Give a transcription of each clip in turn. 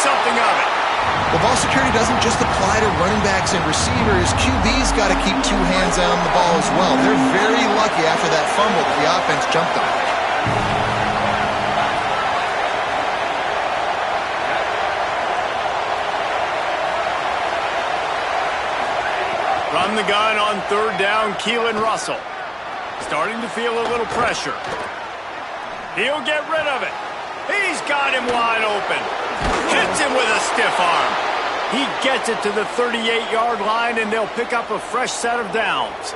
something of it. The ball security doesn't just apply to running backs and receivers. QB's got to keep two hands on the ball as well. They're very lucky after that fumble that the offense jumped on. From the gun on third down, Keelan Russell. Starting to feel a little pressure. He'll get rid of it. He's got him wide open. Hits him with a stiff arm. He gets it to the 38-yard line, and they'll pick up a fresh set of downs.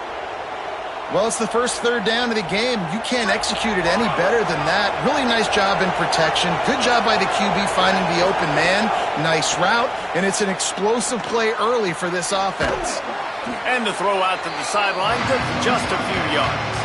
Well, it's the first third down of the game. You can't execute it any better than that. Really nice job in protection. Good job by the QB finding the open man. Nice route, and it's an explosive play early for this offense. And the throw out to the sideline took just a few yards.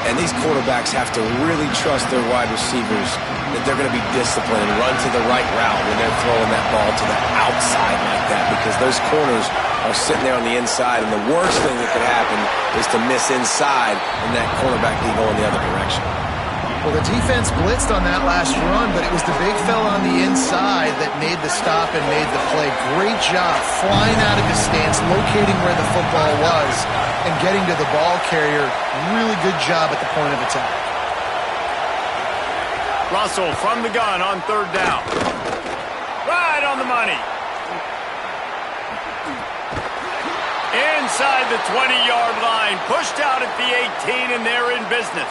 And these quarterbacks have to really trust their wide receivers that they're going to be disciplined and run to the right route when they're throwing that ball to the outside like that, because those corners are sitting there on the inside, and the worst thing that could happen is to miss inside and that cornerback be going the other direction. Well, the defense blitzed on that last run, but it was the big fella on the inside that made the stop and made the play. Great job flying out of his stance, locating where the football was, and getting to the ball carrier. Really good job at the point of attack. Russell from the gun on third down. Right on the money. Inside the 20-yard line. Pushed out at the 18, and they're in business.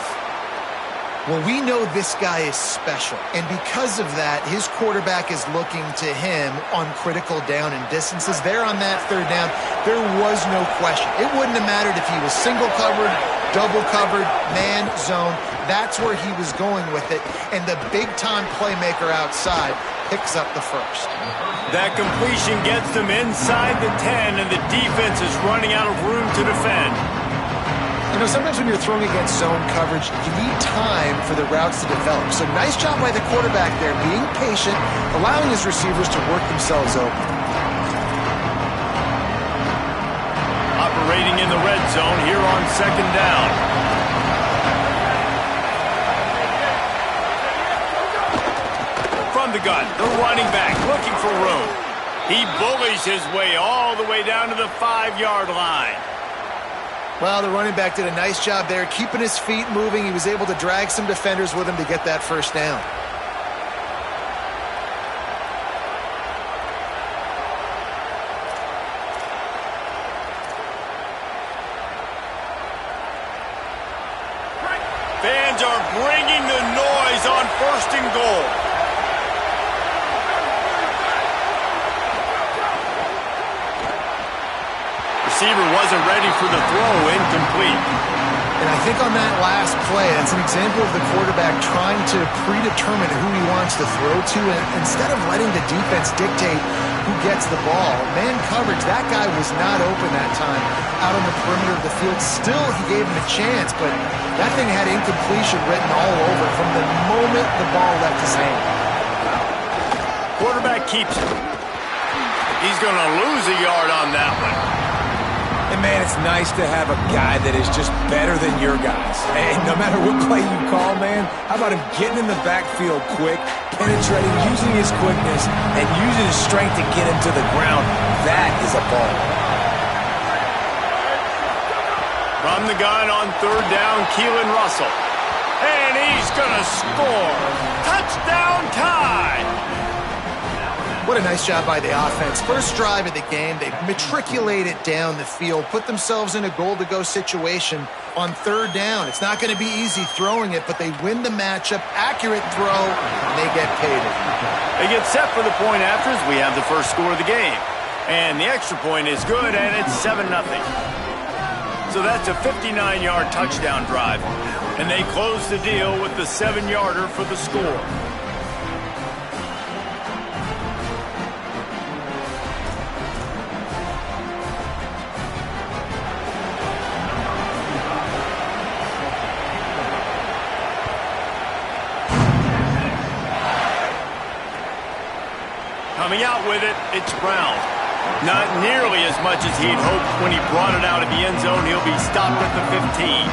Well, we know this guy is special, and because of that, his quarterback is looking to him on critical down and distances. There on that third down, there was no question. It wouldn't have mattered if he was single covered, double covered, man, zone. That's where he was going with it, and the big-time playmaker outside picks up the first. That completion gets them inside the 10, and the defense is running out of room to defend. You know, sometimes when you're throwing against zone coverage, you need time for the routes to develop. So nice job by the quarterback there, being patient, allowing his receivers to work themselves open. Operating in the red zone here on second down. From the gun, the running back looking for room. He bullies his way all the way down to the 5-yard line. Well, the running back did a nice job there, keeping his feet moving. He was able to drag some defenders with him to get that first down. Fans are bringing the noise on first and goal. Receiver wasn't ready for the throw, incomplete. And I think on that last play, that's an example of the quarterback trying to predetermine who he wants to throw to, and instead of letting the defense dictate who gets the ball. Man coverage, that guy was not open that time out on the perimeter of the field. Still, he gave him a chance, but that thing had incompletion written all over from the moment the ball left his hand. Quarterback keeps it. He's going to lose a yard on that one. And, man, it's nice to have a guy that is just better than your guys. And no matter what play you call, man, how about him getting in the backfield quick, penetrating, using his quickness, and using his strength to get him to the ground? That is a ball. From the gun on third down, Keelan Russell. And he's going to score. Touchdown tie. What a nice job by the offense. First drive of the game, they matriculated down the field, put themselves in a goal-to-go situation on third down. It's not going to be easy throwing it, but they win the matchup. Accurate throw, and they get paid. They get set for the point after as we have the first score of the game. And the extra point is good, and it's 7-0. So that's a 59-yard touchdown drive. And they close the deal with the 7-yarder for the score. Coming out with it, it's Brown. Not nearly as much as he'd hoped when he brought it out of the end zone. He'll be stopped at the 15.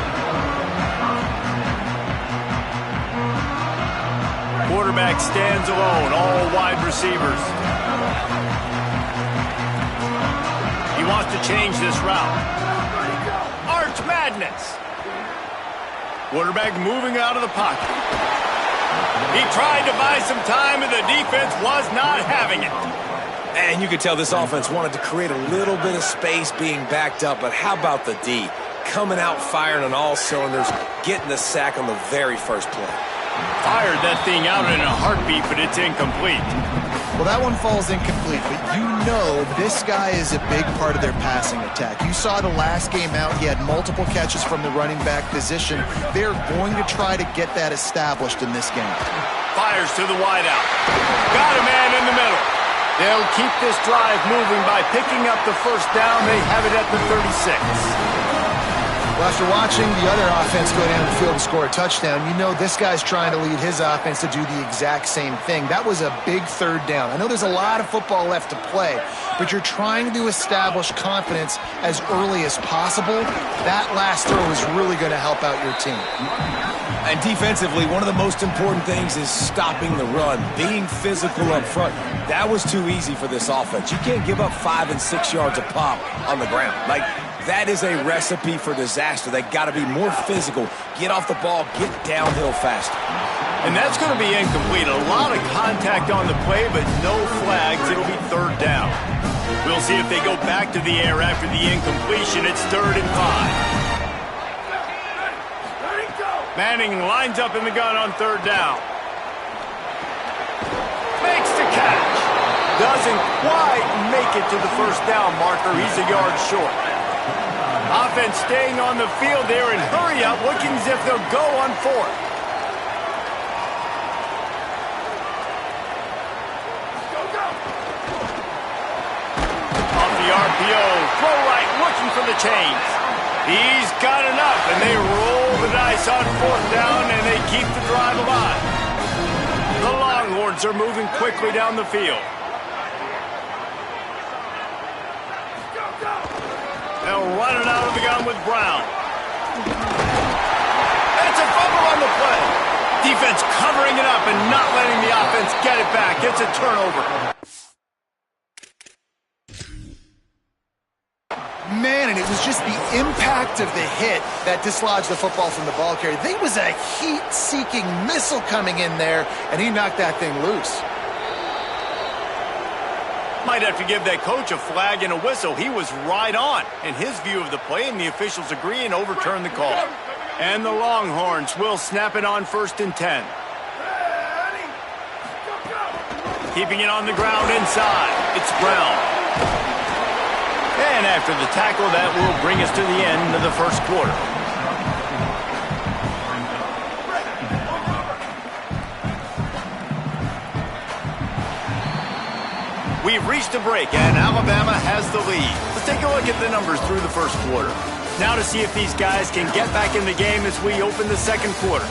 quarterback stands alone, all wide receivers. He wants to change this route. Arch madness. Quarterback moving out of the pocket. He tried to buy some time, and the defense was not having it. And you could tell this offense wanted to create a little bit of space being backed up, but how about the D? Coming out firing on all cylinders, getting the sack on the very first play. Fired that thing out in a heartbeat, but it's incomplete. Well, that one falls incomplete, but you know this guy is a big part of their passing attack. You saw the last game out, he had multiple catches from the running back position. They're going to try to get that established in this game. Fires to the wideout. Got a man in the middle. They'll keep this drive moving by picking up the first down. They have it at the 36. Well, after watching the other offense go down the field and score a touchdown, you know this guy's trying to lead his offense to do the exact same thing. That was a big third down. I know there's a lot of football left to play, but you're trying to establish confidence as early as possible. That last throw is really going to help out your team. And defensively, one of the most important things is stopping the run, being physical up front. That was too easy for this offense. You can't give up 5 and 6 yards a pop on the ground. That is a recipe for disaster. They got to be more physical, get off the ball, get downhill faster. And that's going to be incomplete. A lot of contact on the play, but no flags. It'll be third down. We'll see if they go back to the air after the incompletion. It's 3rd and 5. Manning lines up in the gun on 3rd down. Makes the catch. Doesn't quite make it to the first down marker. He's a yard short. Offense staying on the field there and hurry up, looking as if they'll go on 4th. Off the RPO, throw right, looking for the chains. He's got enough, and they roll the dice on 4th down, and they keep the drive alive. The Longhorns are moving quickly down the field. They'll run it out of the gun with Brown. It's a fumble on the play. Defense covering it up and not letting the offense get it back. It's a turnover. Man, and it was just the impact of the hit that dislodged the football from the ball carrier. There was a heat-seeking missile coming in there, and he knocked that thing loose. Might have to give that coach a flag and a whistle. He was right on in his view of the play, and the officials agree and overturn the call. And the Longhorns will snap it on 1st and 10. Keeping it on the ground inside. It's Brown. And after the tackle, that will bring us to the end of the first quarter. We've reached a break, and Alabama has the lead. Let's take a look at the numbers through the first quarter. Now to see if these guys can get back in the game as we open the second quarter.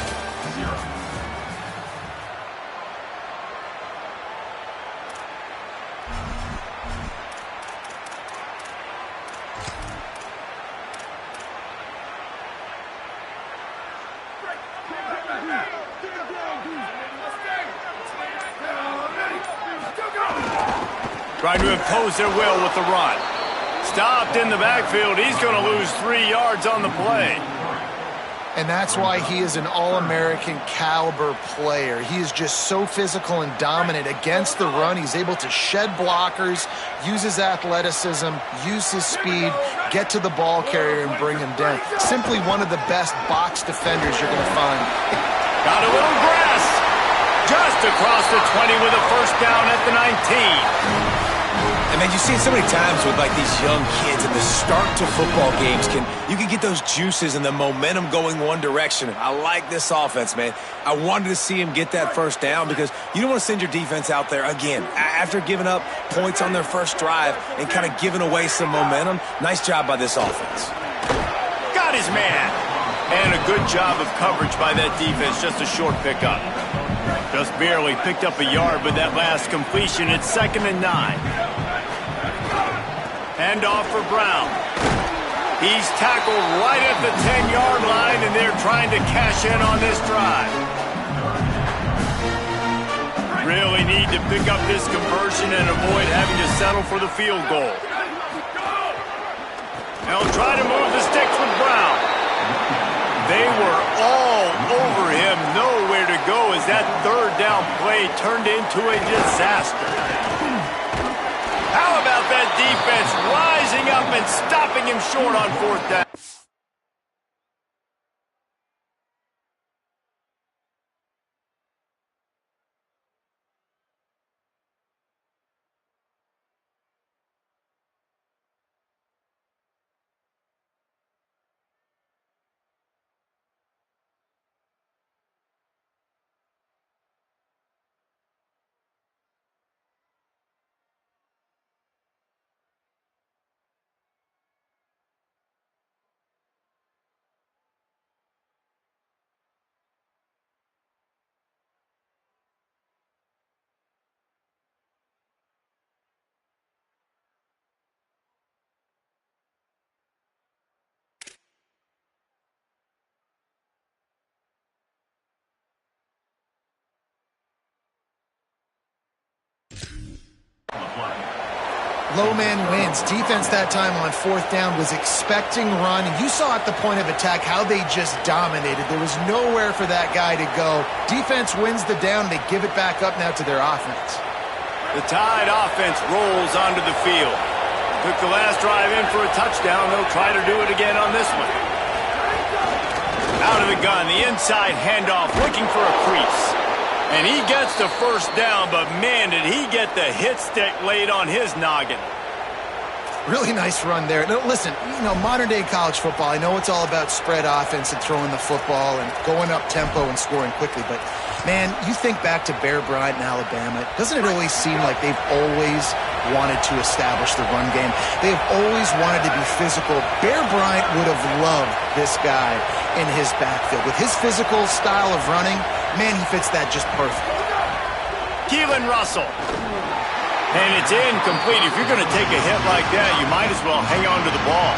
Trying to impose their will with the run. Stopped in the backfield. He's going to lose 3 yards on the play. And that's why he is an All-American caliber player. He is just so physical and dominant against the run. He's able to shed blockers, use his athleticism, use his speed, get to the ball carrier and bring him down. Simply one of the best box defenders you're going to find. Got a little grass. Just across the 20 with a first down at the 19. And man, you see it so many times with these young kids in the start to football games. You can get those juices and the momentum going one direction. I like this offense, man. I wanted to see him get that first down because you don't want to send your defense out there again after giving up points on their first drive and kind of giving away some momentum. Nice job by this offense. Got his man. And a good job of coverage by that defense. Just a short pickup. Just barely picked up a yard with that last completion. It's 2nd and 9. Hand off for Brown. He's tackled right at the 10-yard line, and they're trying to cash in on this drive. Really need to pick up this conversion and avoid having to settle for the field goal. They'll try to move the sticks with Brown. They were all over him, nowhere to go as that third down play turned into a disaster. How about that defense rising up and stopping him short on fourth down? Low man wins. Defense that time on fourth down was expecting run. And you saw at the point of attack how they just dominated. There was nowhere for that guy to go. Defense wins the down. They give it back up now to their offense. The Tide offense rolls onto the field. Took the last drive in for a touchdown. They'll try to do it again on this one. Out of the gun, the inside handoff, looking for a crease. And he gets the first down, but man, did he get the hit stick laid on his noggin. Really nice run there. No, listen, modern-day college football, I know it's all about spread offense and throwing the football and going up tempo and scoring quickly, but, man, you think back to Bear Bryant in Alabama, doesn't it always seem like they've always wanted to establish the run game? They've always wanted to be physical. Bear Bryant would have loved this guy in his backfield. With his physical style of running, man, he fits that just perfect. Keelan Russell. And it's incomplete. If you're going to take a hit like that, you might as well hang on to the ball.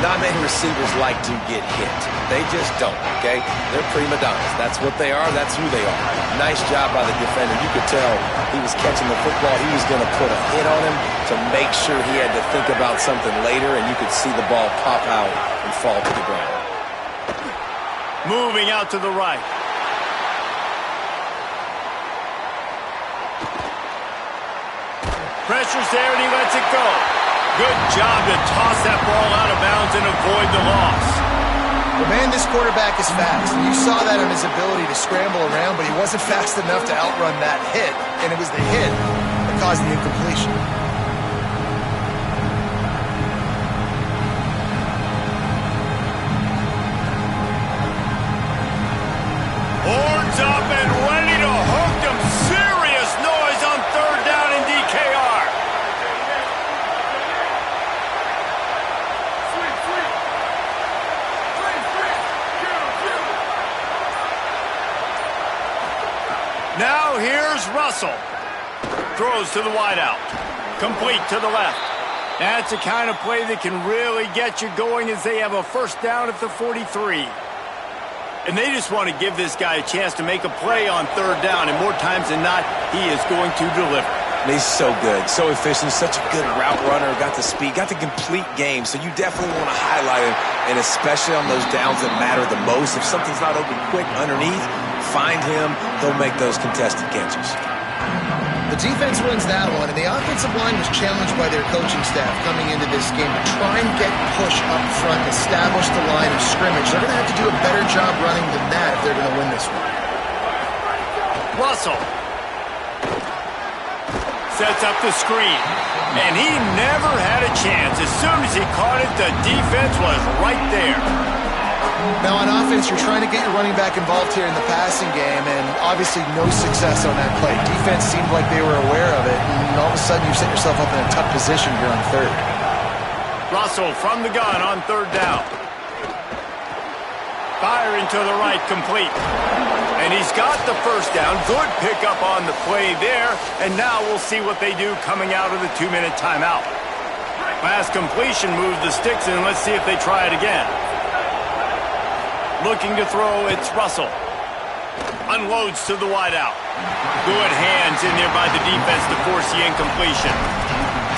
Not many receivers like to get hit. They just don't, okay? They're prima donnas. That's what they are. That's who they are. Nice job by the defender. You could tell he was catching the football. He was going to put a hit on him to make sure he had to think about something later, and you could see the ball pop out and fall to the ground. Moving out to the right. Pressure's there, and he lets it go. Good job to toss that ball out of bounds and avoid the loss. Well, man, this quarterback is fast. And you saw that in his ability to scramble around, but he wasn't fast enough to outrun that hit. And it was the hit that caused the incompletion. Horns up and ready to hook them. Serious noise on third down in DKR. Now here's Russell. Throws to the wideout. Complete to the left. That's the kind of play that can really get you going as they have a first down at the 43. And they just want to give this guy a chance to make a play on third down, and more times than not, he is going to deliver. And he's so good, so efficient, such a good route runner, got the speed, got the complete game, so you definitely want to highlight him, and especially on those downs that matter the most. If something's not open quick underneath, find him, he'll make those contested catches. The defense wins that one, and the offensive line was challenged by their coaching staff coming into this game to try and get push up front, establish the line of scrimmage. They're going to have to do a better job running than that if they're going to win this one. Russell sets up the screen, and he never had a chance. As soon as he caught it, the defense was right there. Now on offense, you're trying to get your running back involved here in the passing game, and obviously no success on that play. Defense seemed like they were aware of it, and all of a sudden you set yourself up in a tough position here on third. Russell from the gun on third down. Firing to the right, complete. And he's got the first down. Good pickup on the play there, and now we'll see what they do coming out of the 2-minute timeout. Last completion moved the sticks in. Let's see if they try it again. Looking to throw, it's Russell. Unloads to the wideout. good hands in there by the defense to force the incompletion.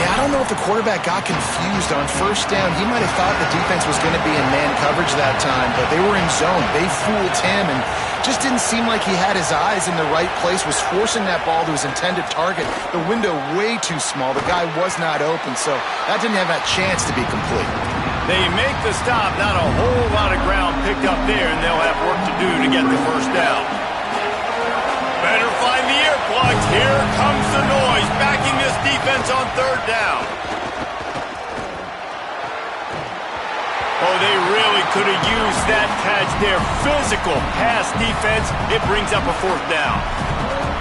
Yeah, I don't know if the quarterback got confused on first down. He might have thought the defense was going to be in man coverage that time, but they were in zone. They fooled him and just didn't seem like he had his eyes in the right place, was forcing that ball to his intended target. The window way too small. The guy was not open, so that didn't have that chance to be complete. They make the stop, not a whole lot of ground picked up there, and they'll have work to do to get the first down. Better find the earplugs. Here comes the noise, backing this defense on third down. Oh, they really could have used that catch there. Physical pass defense. It brings up a fourth down.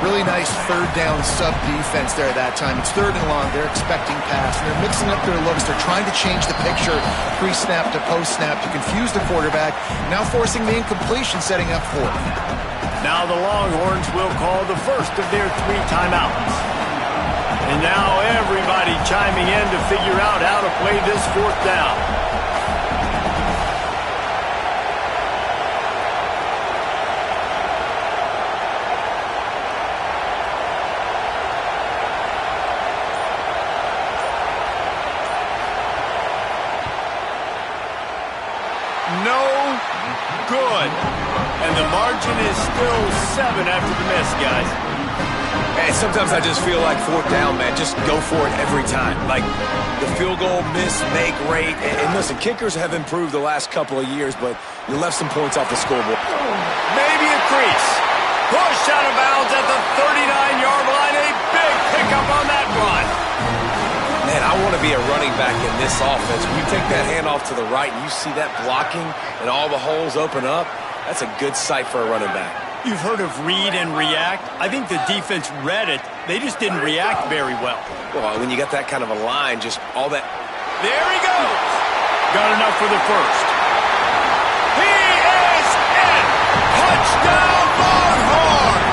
Really nice third down sub-defense there at that time. It's third and long. They're expecting pass, and they're mixing up their looks. They're trying to change the picture pre-snap to post-snap to confuse the quarterback, now forcing the incompletion, setting up fourth. Now the Longhorns will call the first of their 3 timeouts. And now everybody chiming in to figure out how to play this fourth down. No good. And the margin is still 7 after the miss, guys. Hey, sometimes I just feel like fourth down, man. Just go for it every time. Like the field goal miss, make rate. And listen, kickers have improved the last couple of years, but you left some points off the scoreboard. Maybe a crease. Pushed out of bounds at the 39-yard line. A big pickup on that run. Man, I want to be a running back in this offense. When you take that handoff to the right and you see that blocking and all the holes open up, that's a good sight for a running back. You've heard of read and react. I think the defense read it. They just didn't react very well. Well, when you got that kind of a line, just all that. There he goes. Got enough for the first. He is in. Touchdown, Longhorns.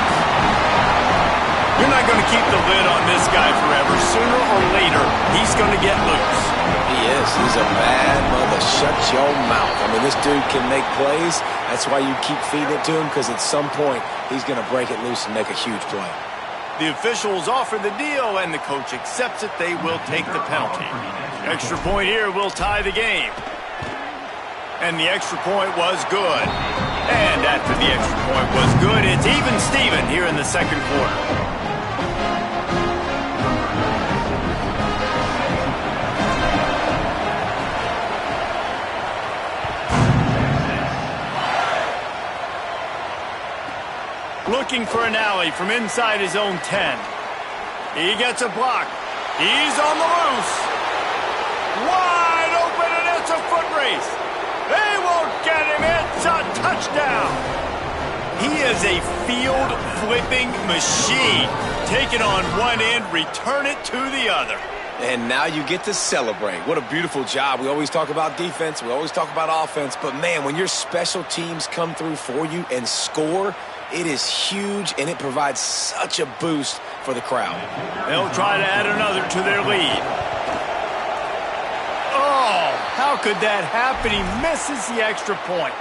You're not going to keep the lid on this guy forever. Sooner or later, he's going to get loose. He is. He's a bad mother. Shut your mouth. I mean, this dude can make plays. That's why you keep feeding it to him, because at some point, he's going to break it loose and make a huge play. The officials offer the deal, and the coach accepts it. They will take the penalty. Extra point here will tie the game. And the extra point was good. And after the extra point was good, it's even Steven here in the second quarter. Looking for an alley from inside his own 10. He gets a block. He's on the loose. Wide open, and it's a foot race. They won't get him. It's a touchdown. He is a field-flipping machine. Take it on one end, return it to the other. And now you get to celebrate. What a beautiful job. We always talk about defense. We always talk about offense. But, man, when your special teams come through for you and score, it is huge, and it provides such a boost for the crowd. They'll try to add another to their lead. Oh, how could that happen? He misses the extra point.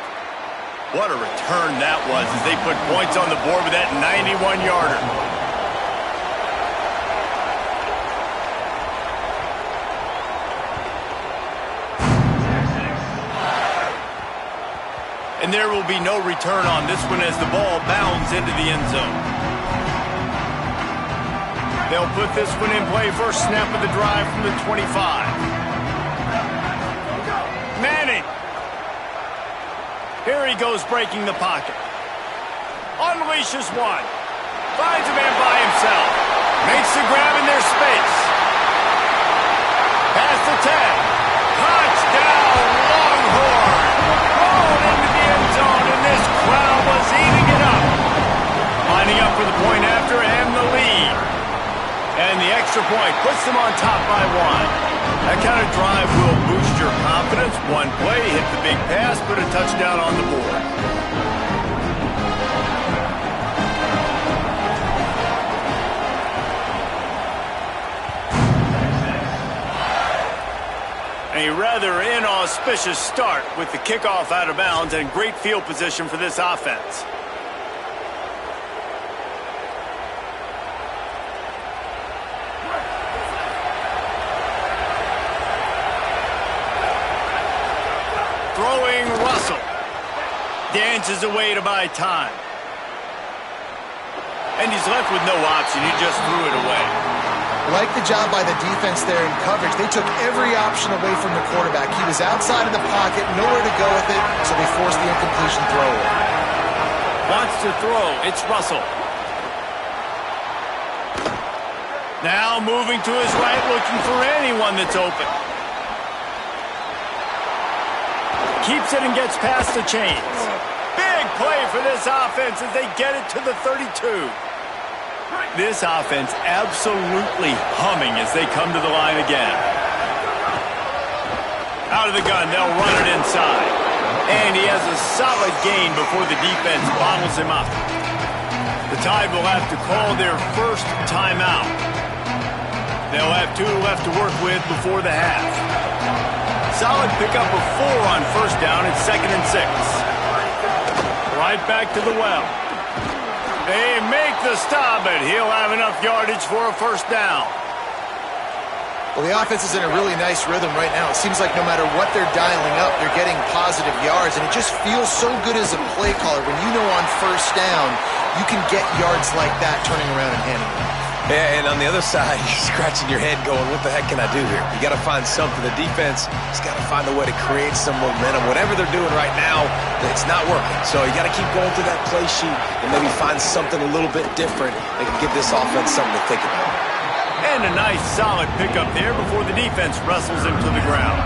What a return that was as they put points on the board with that 91-yarder. And there will be no return on this one as the ball bounds into the end zone. They'll put this one in play. First snap of the drive from the 25. Manning. Here he goes breaking the pocket. Unleashes one. Finds a man by himself. Makes the grab in their space. Past the 10. Touchdown, Longhorn. Rolled into the end zone, and this crowd was eating it up. Lining up for the point after and the lead. And the extra point puts them on top by one. That kind of drive will boost your confidence. One play, hit the big pass, put a touchdown on the board. A rather inauspicious start with the kickoff out of bounds and great field position for this offense. punches away to buy time. And he's left with no option. He just threw it away. Like the job by the defense there in coverage. They took every option away from the quarterback. He was outside of the pocket, nowhere to go with it, so they forced the incompletion throw away. Wants to throw. It's Russell. Now moving to his right, looking for anyone that's open. Keeps it and gets past the chains. Big play for this offense as they get it to the 32. This offense absolutely humming as they come to the line again. Out of the gun, they'll run it inside. And he has a solid gain before the defense bottles him up. The Tide will have to call their first timeout. They'll have 2 left to work with before the half. Solid pickup of 4 on first down. It's 2nd and 6. Right back to the well. They make the stop, but he'll have enough yardage for a first down. Well, the offense is in a really nice rhythm right now. It seems like no matter what they're dialing up, they're getting positive yards, and it just feels so good as a play caller when you know on first down you can get yards like that turning around and handing it. Yeah, and on the other side, you're scratching your head going, what the heck can I do here? You got to find something. The defense has got to find a way to create some momentum. Whatever they're doing right now, it's not working. So you got to keep going through that play sheet and maybe find something a little bit different that can give this offense something to think about. And a nice solid pickup there before the defense wrestles him to the ground.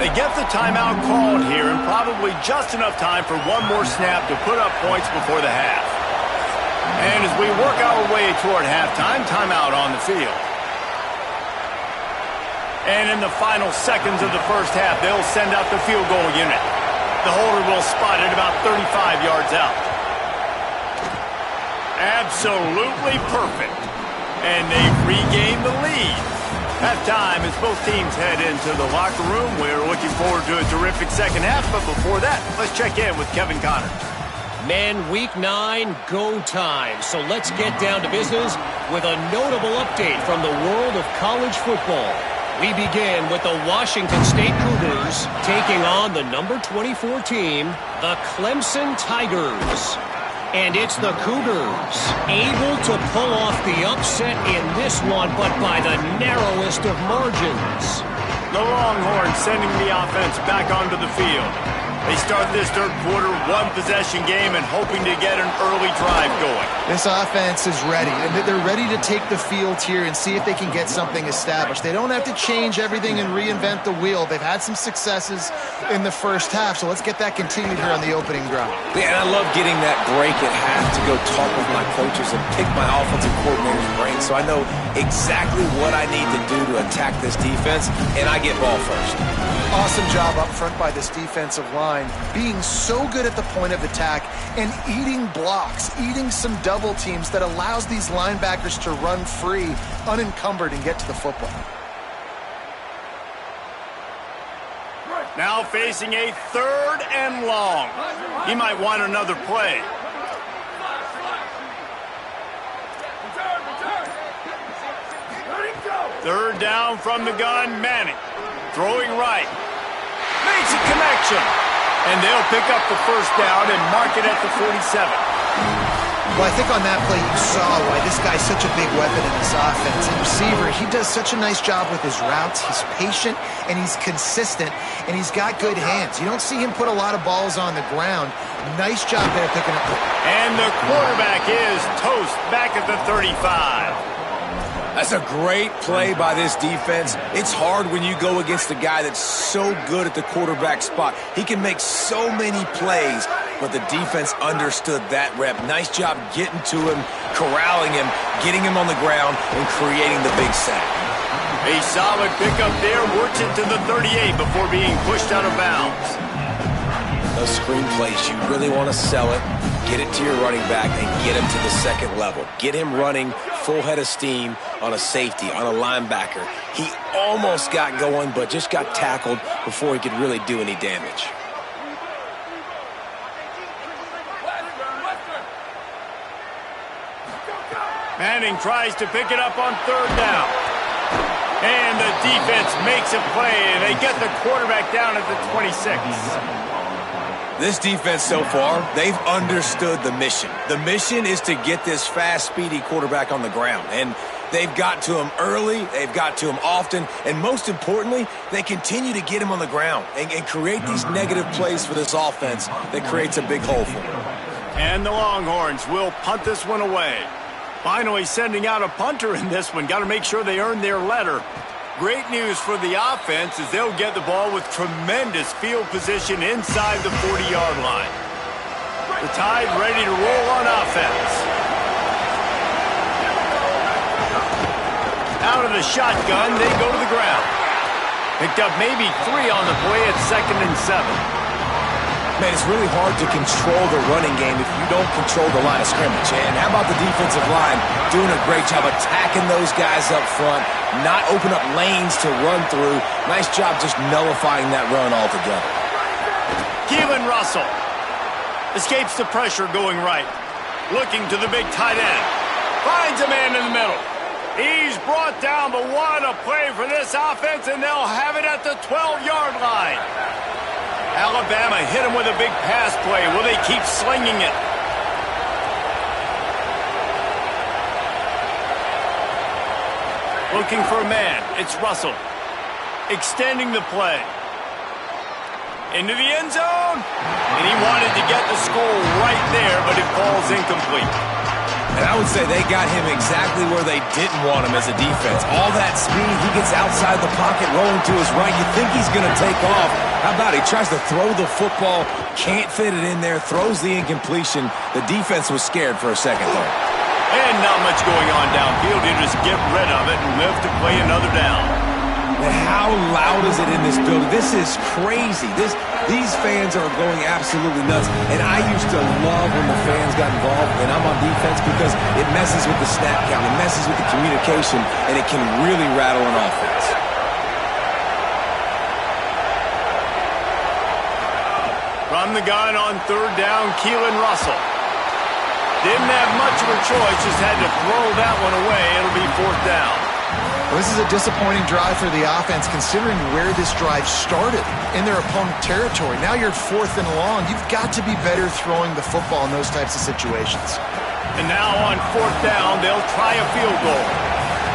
They get the timeout called here and probably just enough time for one more snap to put up points before the half. And as we work our way toward halftime, timeout on the field. And in the final seconds of the first half, they'll send out the field goal unit. The holder will spot it about 35 yards out. Absolutely perfect. And they've regained the lead. Halftime as both teams head into the locker room. We're looking forward to a terrific second half, but before that, let's check in with Kevin Connors. Men, Week 9, go time. So let's get down to business with a notable update from the world of college football. We begin with the Washington State Cougars taking on the number 24 team, the Clemson Tigers. And it's the Cougars able to pull off the upset in this one, but by the narrowest of margins. The Longhorns sending the offense back onto the field. They start this third quarter one-possession game and hoping to get an early drive going. This offense is ready, and they're ready to take the field here and see if they can get something established. They don't have to change everything and reinvent the wheel. They've had some successes in the first half, so let's get that continued here on the opening drive. Yeah, and I love getting that break at half to go talk with my coaches and pick my offensive coordinator's brain so I know exactly what I need to do to attack this defense, and I get ball first. Awesome job up front by this defensive line, being so good at the point of attack and eating blocks, eating some double teams that allows these linebackers to run free, unencumbered, and get to the football. Now facing a 3rd and long. He might want another play. Third down from the gun, Manning. Throwing right. Makes a connection. And they'll pick up the first down and mark it at the 47. Well, I think on that play you saw why this guy's such a big weapon in this offense. And receiver, he does such a nice job with his routes. He's patient and he's consistent and he's got good hands. You don't see him put a lot of balls on the ground. Nice job there picking up. And the quarterback is toast back at the 35. That's a great play by this defense. It's hard when you go against a guy that's so good at the quarterback spot. He can make so many plays, but the defense understood that rep. Nice job getting to him, corralling him, getting him on the ground, and creating the big sack. A solid pickup there, works it to the 38 before being pushed out of bounds. Those screen plays, you really want to sell it, get it to your running back, and get him to the second level. Get him running full head of steam on a safety, on a linebacker. He almost got going, but just got tackled before he could really do any damage. Manning tries to pick it up on 3rd down. And the defense makes a play, and they get the quarterback down at the 26. This defense so far, they've understood the mission. The mission is to get this fast, speedy quarterback on the ground. And they've got to him early, they've got to him often, and most importantly, they continue to get him on the ground and create these negative plays for this offense that creates a big hole for them. And the Longhorns will punt this one away. Finally sending out a punter in this one. Got to make sure they earn their letter. Great news for the offense as they'll get the ball with tremendous field position inside the 40-yard line. The Tide ready to roll on offense. Out of the shotgun, they go to the ground. Picked up maybe 3 on the play at 2nd and 7. Man, it's really hard to control the running game if you don't control the line of scrimmage. And how about the defensive line doing a great job attacking those guys up front, not open up lanes to run through. Nice job just nullifying that run altogether. Keelan Russell escapes the pressure going right. Looking to the big tight end. Finds a man in the middle. He's brought down, but what a play for this offense, and they'll have it at the 12-yard line. Alabama hit him with a big pass play. Will they keep slinging it? Looking for a man. It's Russell. Extending the play. Into the end zone. And he wanted to get the score right there, but it falls incomplete. And I would say they got him exactly where they didn't want him as a defense. All that speed, he gets outside the pocket, rolling to his right. You think he's going to take off. How about he tries to throw the football, can't fit it in there, throws the incompletion. The defense was scared for a second there. And not much going on downfield. You just get rid of it and live to play another down. And how loud is it in this building? This is crazy. These fans are going absolutely nuts. And I used to love when the fans got involved, and I'm on defense because it messes with the snap count, it messes with the communication, and it can really rattle an offense. From the gun on 3rd down, Keelan Russell. Didn't have much of a choice, just had to throw that one away. It'll be 4th down. Well, this is a disappointing drive for the offense considering where this drive started in their opponent territory. Now you're 4th and long. You've got to be better throwing the football in those types of situations. And now on 4th down, they'll try a field goal.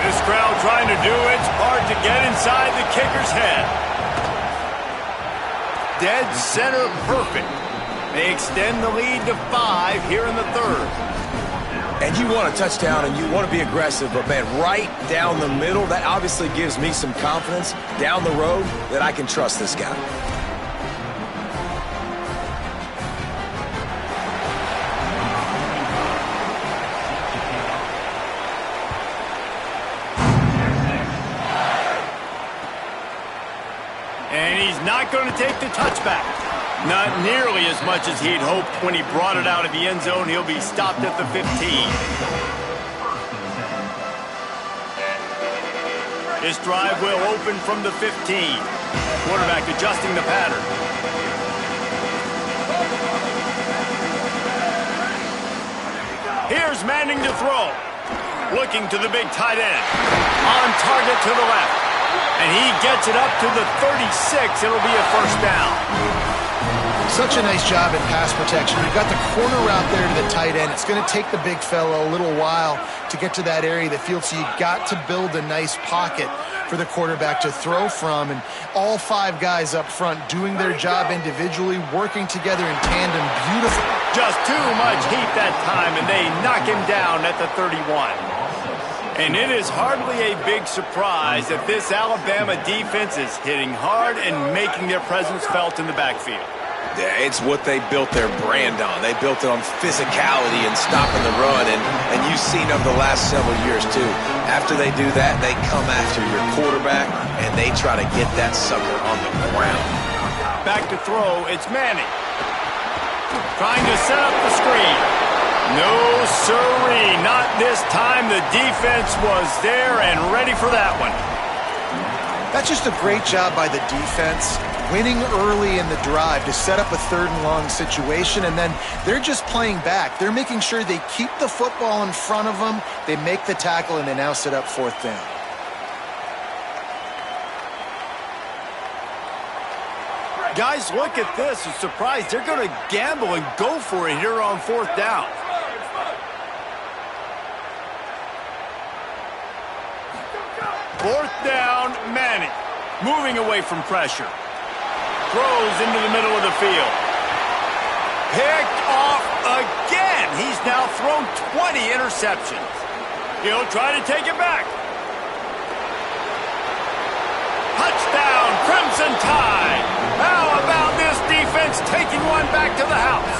This crowd trying to do its part to get inside the kicker's head. Dead center perfect. They extend the lead to 5 here in the 3rd. And you want a touchdown and you want to be aggressive, but man, right down the middle, that obviously gives me some confidence down the road that I can trust this guy. And he's not going to take the touchback. Not nearly as much as he'd hoped when he brought it out of the end zone. He'll be stopped at the 15. This drive will open from the 15. Quarterback adjusting the pattern. Here's Manning to throw. Looking to the big tight end. On target to the left. And he gets it up to the 36. It'll be a 1st down. Such a nice job in pass protection. You've got the corner route there to the tight end. It's going to take the big fella a little while to get to that area of the field, so you've got to build a nice pocket for the quarterback to throw from. And all 5 guys up front doing their job individually, working together in tandem. Beautiful. Just too much heat that time, and they knock him down at the 31. And it is hardly a big surprise that this Alabama defense is hitting hard and making their presence felt in the backfield. Yeah, it's what they built their brand on. They built it on physicality and stopping the run, and you've seen over the last several years, too. After they do that, they come after your quarterback, and they try to get that sucker on the ground. Back to throw, it's Manning. Trying to set up the screen. No, sirree, not this time. The defense was there and ready for that one. That's just a great job by the defense, winning early in the drive to set up a 3rd and long situation, and then they're just playing back. They're making sure they keep the football in front of them, they make the tackle, and they now set up 4th down. Guys, look at this. I'm surprised they're going to gamble and go for it here on 4th down. Fourth down, Manning. Moving away from pressure. Throws into the middle of the field. Picked off again. He's now thrown 20 interceptions. He'll try to take it back. Touchdown, Crimson Tide. How about this defense taking one back to the house?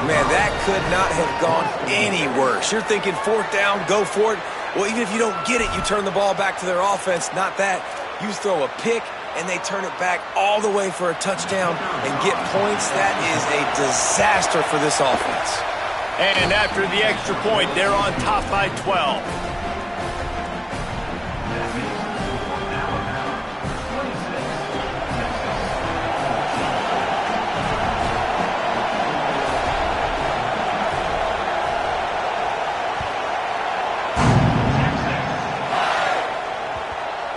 Man, that could not have gone any worse. You're thinking 4th down, go for it. Well, even if you don't get it, you turn the ball back to their offense. Not that. You throw a pick, and they turn it back all the way for a touchdown and get points. That is a disaster for this offense. And after the extra point, they're on top by 12.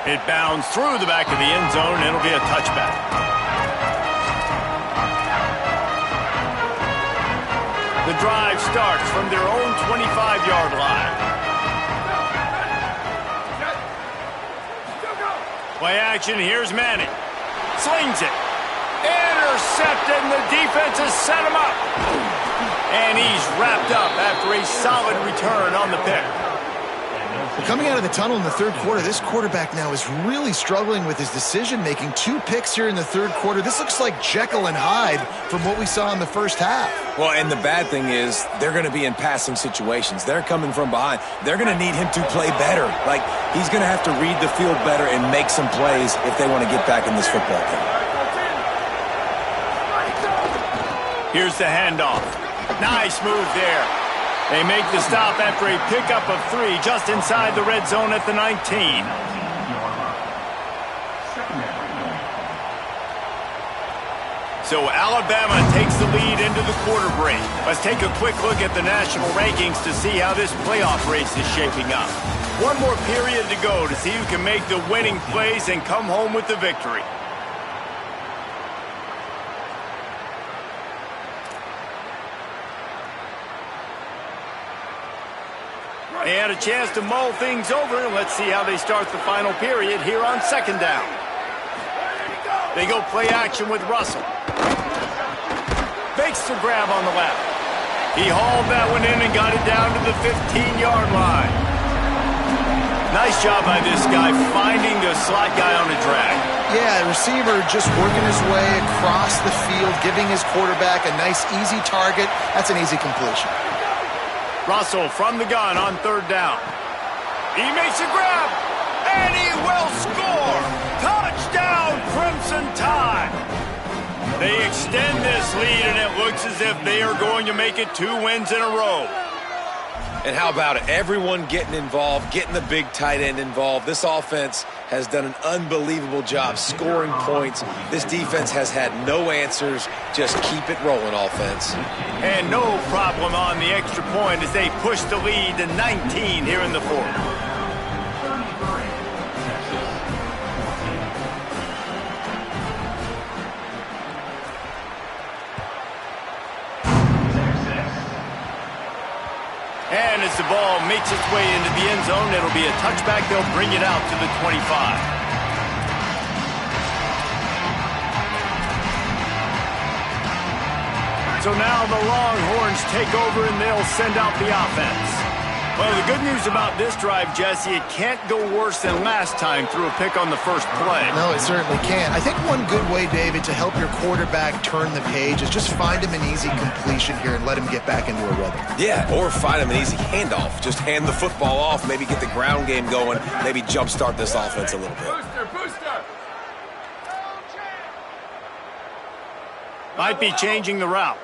It bounds through the back of the end zone, and it'll be a touchback. The drive starts from their own 25-yard line. Play action, here's Manning. Slings it. Intercepted, and the defense has set him up. And he's wrapped up after a solid return on the pick. Coming out of the tunnel in the third quarter, this quarterback now is really struggling with his decision-making. 2 picks here in the third quarter. This looks like Jekyll and Hyde from what we saw in the first half. Well, and the bad thing is they're going to be in passing situations. They're coming from behind. They're going to need him to play better. Like, he's going to have to read the field better and make some plays if they want to get back in this football game. Here's the handoff. Nice move there. They make the stop after a pickup of 3 just inside the red zone at the 19. So Alabama takes the lead into the quarter break. Let's take a quick look at the national rankings to see how this playoff race is shaping up. One more period to go to see who can make the winning plays and come home with the victory. They had a chance to mull things over, and let's see how they start the final period here on 2nd down. They go play action with Russell. Fakes the grab on the left. He hauled that one in and got it down to the 15-yard line. Nice job by this guy finding the slot guy on a drag. Yeah, the receiver just working his way across the field, giving his quarterback a nice, easy target. That's an easy completion. Russell from the gun on 3rd down. He makes a grab, and he will score. Touchdown, Crimson Tide. They extend this lead, and it looks as if they are going to make it 2 wins in a row. And how about it? Everyone getting involved, getting the big tight end involved. This offense has done an unbelievable job scoring points. This defense has had no answers. Just keep it rolling, offense. And no problem on the extra point as they push the lead to 19 here in the 4th. And as the ball makes its way into the end zone, it'll be a touchback. They'll bring it out to the 25. So now the Longhorns take over and they'll send out the offense. Well, the good news about this drive, Jesse, it can't go worse than last time through a pick on the first play. No, it certainly can't. I think one good way, David, to help your quarterback turn the page is just find him an easy completion here and let him get back into a rhythm. Yeah, or find him an easy handoff. Just hand the football off, maybe get the ground game going, maybe jumpstart this offense a little bit. Booster. Might be changing the route.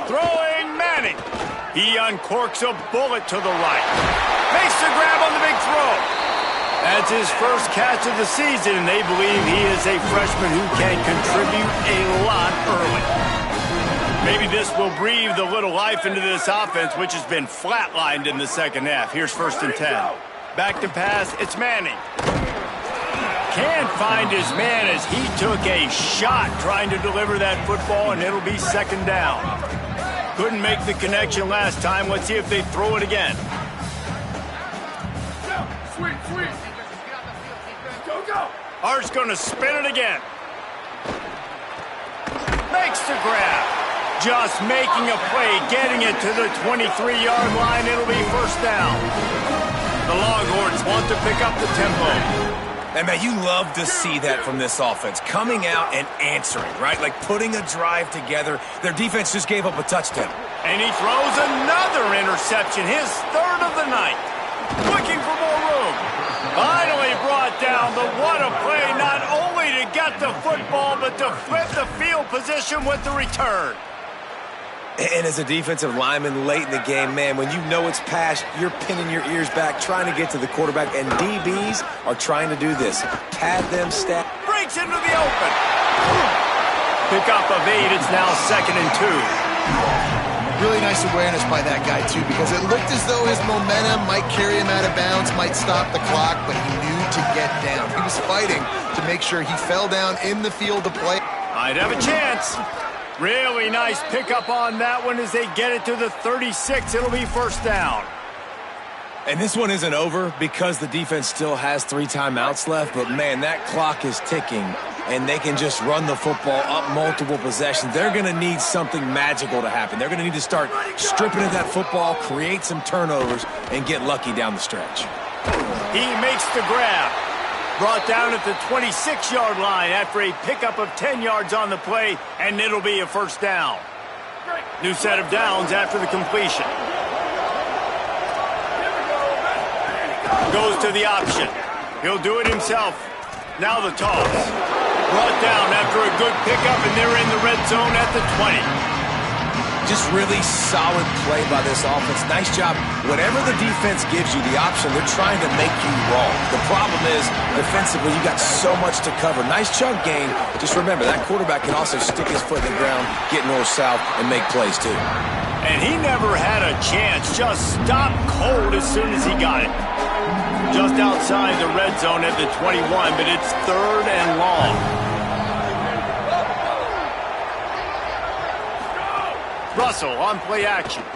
Throwing Manning. He uncorks a bullet to the right. Makes the grab on the big throw. That's his first catch of the season, and they believe he is a freshman who can contribute a lot early. Maybe this will breathe a little life into this offense, which has been flatlined in the second half. Here's 1st and 10. Back to pass, it's Manning. Can't find his man as he took a shot trying to deliver that football, and it'll be second down. Couldn't make the connection last time. Let's see if they throw it again. Art's going to spin it again. Makes the grab. Just making a play, getting it to the 23-yard line. It'll be first down. The Longhorns want to pick up the tempo. And, man, you love to see that from this offense. Coming out and answering, right? Like putting a drive together. Their defense just gave up a touchdown. And he throws another interception, his third of the night. Looking for more room. Finally brought down, but what a play, not only to get the football, but to flip the field position with the return. And as a defensive lineman late in the game, man, when you know it's past, you're pinning your ears back, trying to get to the quarterback, and DBs are trying to do this. Pad them, stat. Breaks into the open. Pickup of 8, it's now 2nd and 2. Really nice awareness by that guy, too, because it looked as though his momentum might carry him out of bounds, might stop the clock, but he knew to get down. He was fighting to make sure he fell down in the field to play. Might have a chance. Really nice pickup on that one as they get it to the 36. It'll be first down. And this one isn't over because the defense still has 3 timeouts left, but, man, that clock is ticking, and they can just run the football up multiple possessions. They're going to need something magical to happen. They're going to need to start stripping at that football, create some turnovers, and get lucky down the stretch. He makes the grab. Brought down at the 26-yard line after a pickup of 10 yards on the play, and it'll be a first down. New set of downs after the completion. Goes to the option. He'll do it himself. Now the toss. Brought down after a good pickup, and they're in the red zone at the 20. Just really solid play by this offense. Nice job. Whatever the defense gives you, the option, they're trying to make you wrong. The problem is, defensively, you got so much to cover. Nice chunk gain. Just remember, that quarterback can also stick his foot in the ground, get north-south, and make plays, too. And he never had a chance. Just stopped cold as soon as he got it. Just outside the red zone at the 21, but it's 3rd and long. Russell on play action.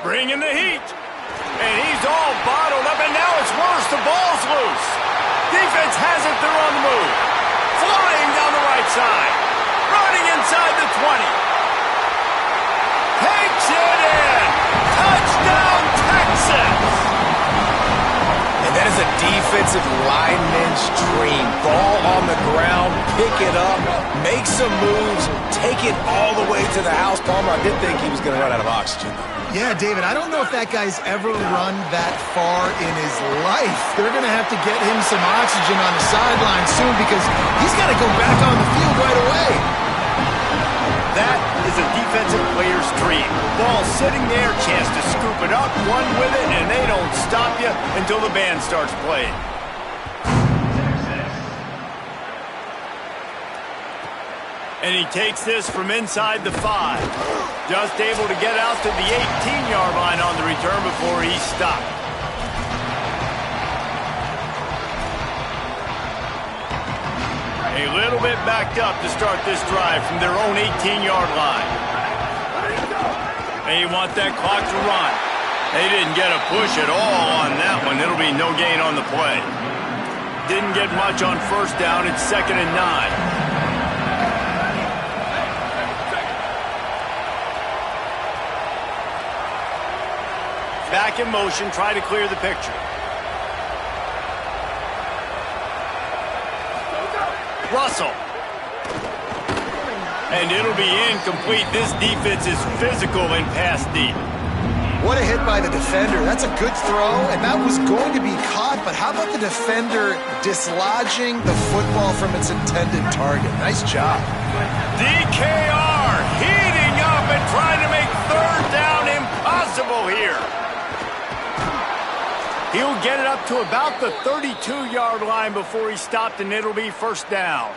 Bringing the heat. And he's all bottled up, and now it's worse. The ball's loose. Defense has it. They're on the move. Flying down the right side. Running inside the 20. Takes it in. Touchdown, Texas. And that is a defensive lineman's dream. Ball on the ground, pick it up, make some moves, take it all the way to the house. Palmer, I did think he was going to run out of oxygen. Yeah, David, I don't know if that guy's ever run that far in his life. They're going to have to get him some oxygen on the sideline soon because he's got to go back on the field right away. That is a defensive player's dream. Ball sitting there, chance to scoop it up, one with it, and they don't stop you until the band starts playing. And he takes this from inside the 5. Just able to get out to the 18-yard line on the return before he stopped. A little bit backed up to start this drive from their own 18-yard line. They want that clock to run. They didn't get a push at all on that one. It'll be no gain on the play. Didn't get much on first down. It's 2nd and 9. Back in motion, try to clear the picture. Russell. And it'll be incomplete. This defense is physical and pass deep. What a hit by the defender. That's a good throw, and that was going to be caught, but how about the defender dislodging the football from its intended target? Nice job. DKR heating up and trying to make 3rd down impossible here. He'll get it up to about the 32-yard line before he stopped, and it'll be first down.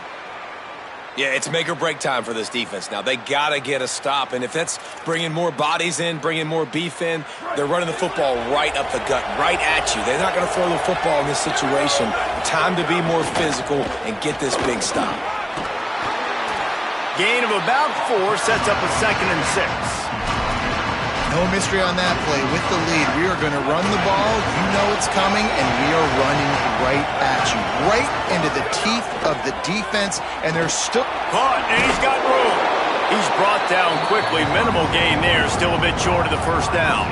Yeah, it's make or break time for this defense now. They got to get a stop, and if that's bringing more bodies in, bringing more beef in, they're running the football right up the gut, right at you. They're not going to throw the football in this situation. Time to be more physical and get this big stop. Gain of about 4 sets up a 2nd and 6. No mystery on that play. With the lead, we are going to run the ball. You know it's coming, and we are running right at you. Right into the teeth of the defense, and they're still... Caught, and he's got room. He's brought down quickly. Minimal gain there. Still a bit short of the first down.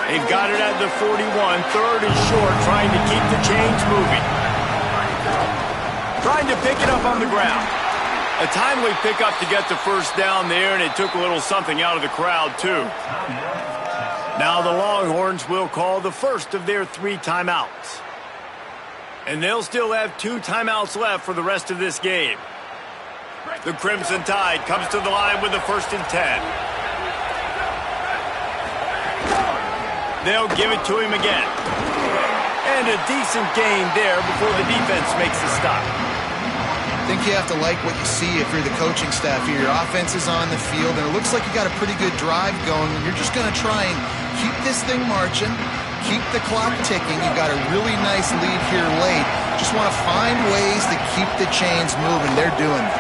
They've got it at the 41. 3rd and short, trying to keep the chains moving. Trying to pick it up on the ground. A timely pickup to get the first down there, and it took a little something out of the crowd, too. Now the Longhorns will call the first of their 3 timeouts. And they'll still have 2 timeouts left for the rest of this game. The Crimson Tide comes to the line with the 1st and 10. They'll give it to him again. And a decent gain there before the defense makes the stop. I think you have to like what you see if you're the coaching staff here. Your offense is on the field, and it looks like you got a pretty good drive going. You're just going to try and keep this thing marching, keep the clock ticking. You've got a really nice lead here late. Just want to find ways to keep the chains moving. They're doing it.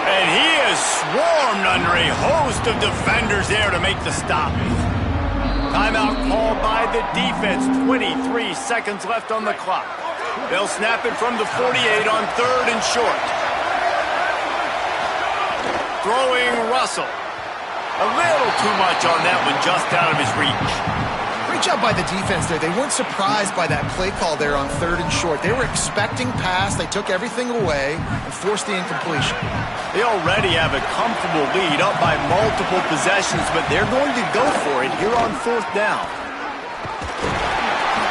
And he is swarmed under a host of defenders there to make the stop. Timeout called by the defense. 23 seconds left on the clock. They'll snap it from the 48 on 3rd and short. Throwing Russell. A little too much on that one, just out of his reach. Great job by the defense there. They weren't surprised by that play call there on 3rd and short. They were expecting pass. They took everything away and forced the incompletion. They already have a comfortable lead, up by multiple possessions, but they're going to go for it here on 4th down.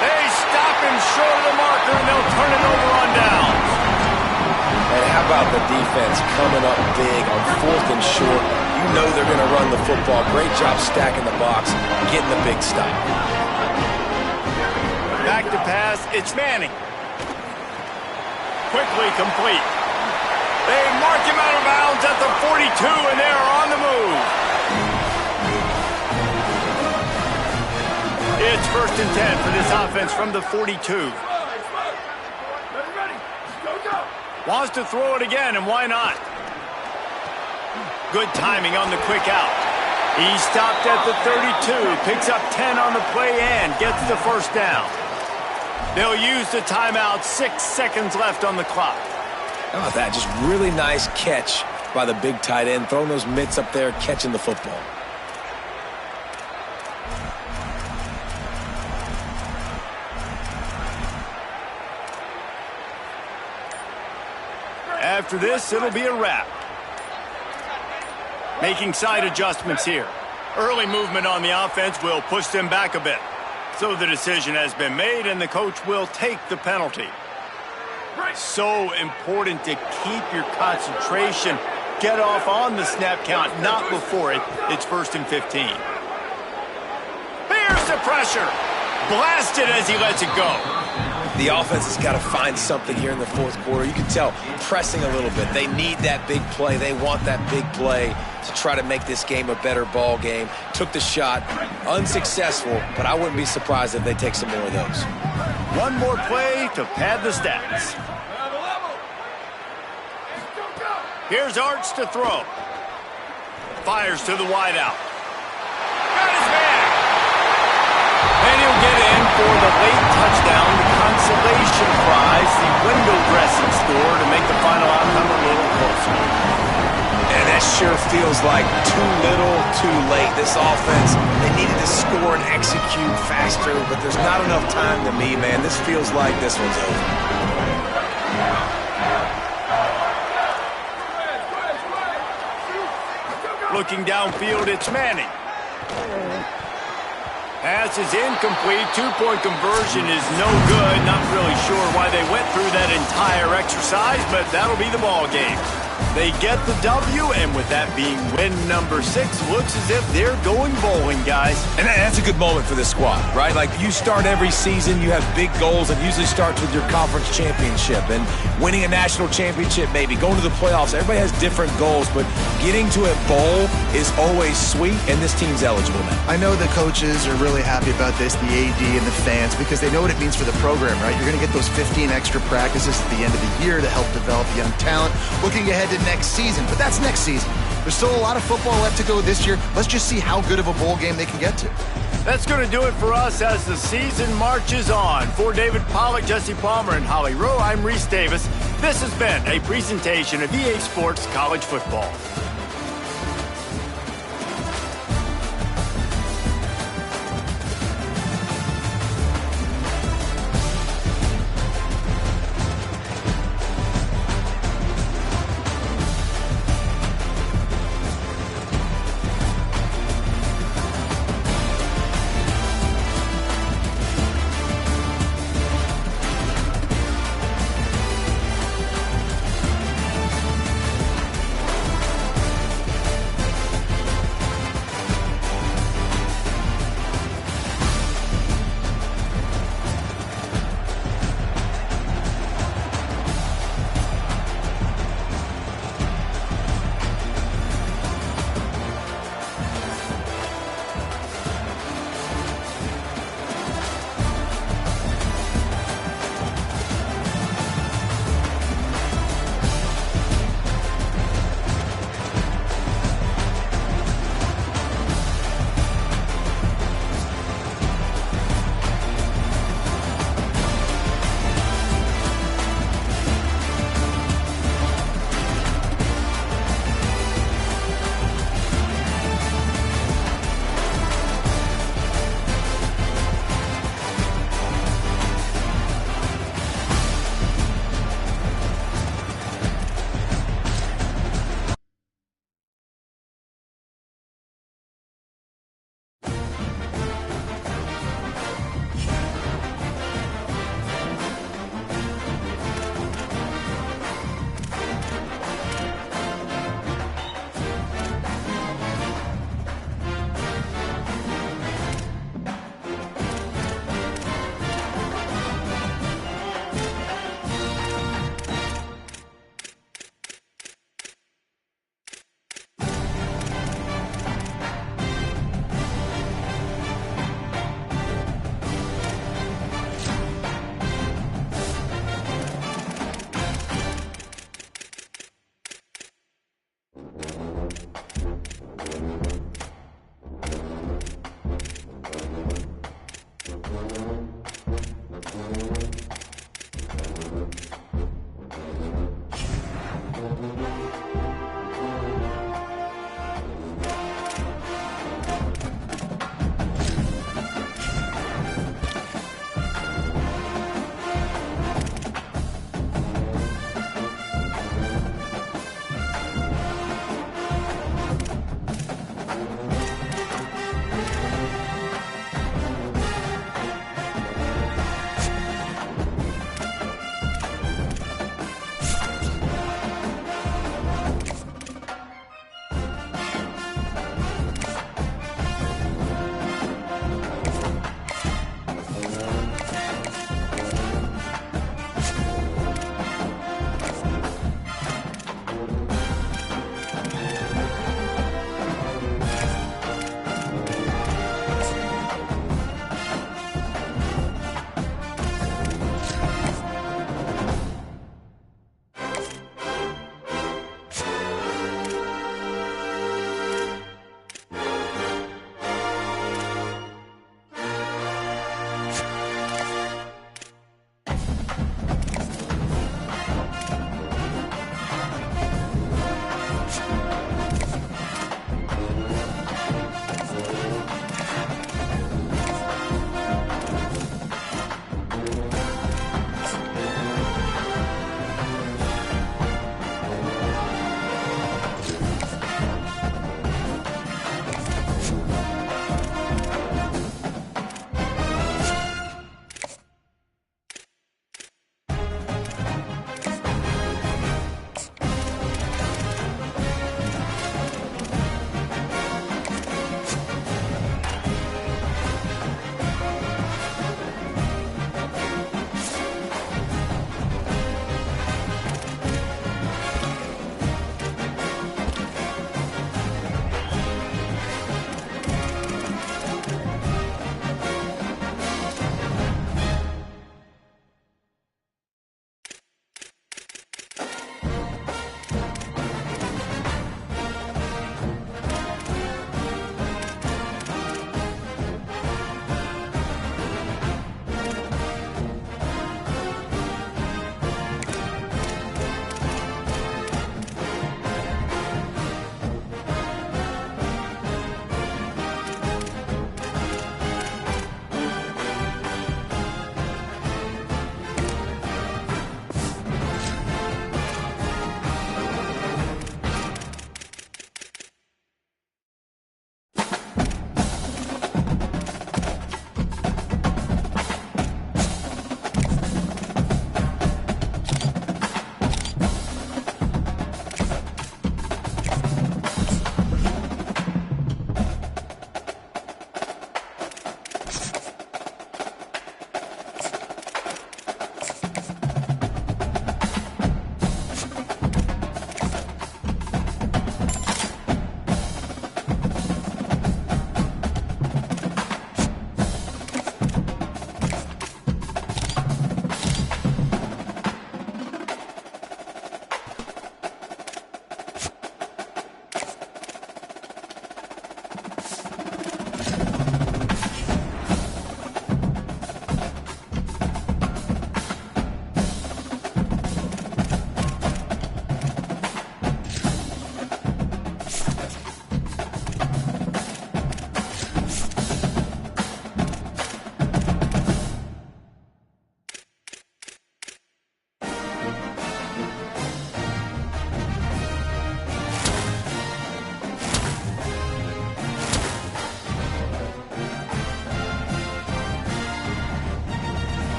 They stop him short of the marker, and they'll turn it over on downs. And how about the defense coming up big on 4th and short? You know they're going to run the football. Great job stacking the box, getting the big stop. Back to pass, it's Manning. Quickly complete. They mark him out of bounds at the 42, and they're on the move. It's 1st and 10 for this offense from the 42. Wants to throw it again, and why not? Good timing on the quick out. He stopped at the 32, picks up 10 on the play and gets the first down. They'll use the timeout. 6 seconds left on the clock. How about that? Just really nice catch by the big tight end, throwing those mitts up there, catching the football. After this, it'll be a wrap. Making side adjustments here. Early movement on the offense will push them back a bit. So the decision has been made, and the coach will take the penalty. So important to keep your concentration. Get off on the snap count, not before it. It's 1st and 15. Here's the pressure. Blasted as he lets it go. The offense has got to find something here in the 4th quarter. You can tell pressing a little bit. They need that big play. They want that big play to try to make this game a better ball game. Took the shot, unsuccessful, but I wouldn't be surprised if they take some more of those. One more play to pad the stats. Here's Arts to throw. Fires to the wideout. Got his man. And he'll get in for the late touchdown, the consolation prize, the window dressing score to make the final outcome a little closer. And that sure feels like too little, too late. This offense, they needed to score and execute faster, but there's not enough time to me, man. This feels like this one's over. Looking downfield, it's Manning. Pass is incomplete. 2-point conversion is no good. Not really sure why they went through that entire exercise, but that'll be the ball game. They get the W, and with that being win number 6, looks as if they're going bowling, guys. And that's a good moment for this squad, right? Like, you start every season, you have big goals, and usually starts with your conference championship and winning a national championship, maybe going to the playoffs. Everybody has different goals, but getting to a bowl is always sweet, and this team's eligible now. I know the coaches are really happy about this, the AD and the fans, because they know what it means for the program, right? You're going to get those 15 extra practices at the end of the year to help develop young talent, looking ahead to next season. But that's next season. There's still a lot of football left to go this year. Let's just see how good of a bowl game they can get to. That's going to do it for us as the season marches on. For David Pollack, Jesse Palmer, and Holly Rowe, I'm Reese Davis. This has been a presentation of EA Sports College Football.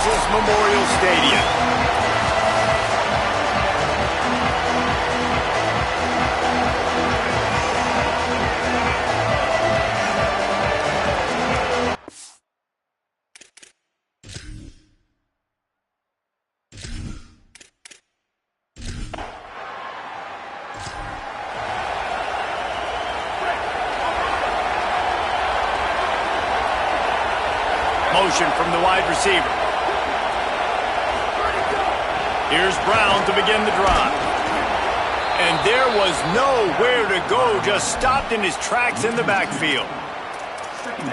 Kansas Memorial Stadium. Motion from the wide receiver. Here's Brown to begin the drive. And there was nowhere to go, just stopped in his tracks in the backfield.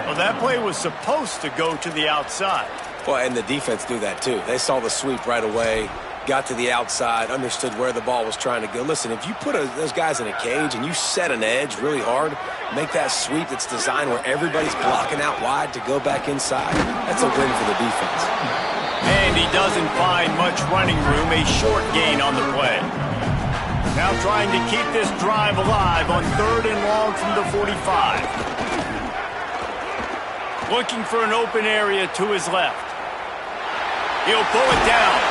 Well, that play was supposed to go to the outside. Well, and the defense knew that too. They saw the sweep right away, got to the outside, understood where the ball was trying to go. Listen, if you put those guys in a cage and you set an edge really hard, make that sweep that's designed where everybody's blocking out wide to go back inside, that's a win for the defense. And he doesn't find much running room, a short gain on the play. Now trying to keep this drive alive on 3rd and long from the 45. Looking for an open area to his left. He'll pull it down.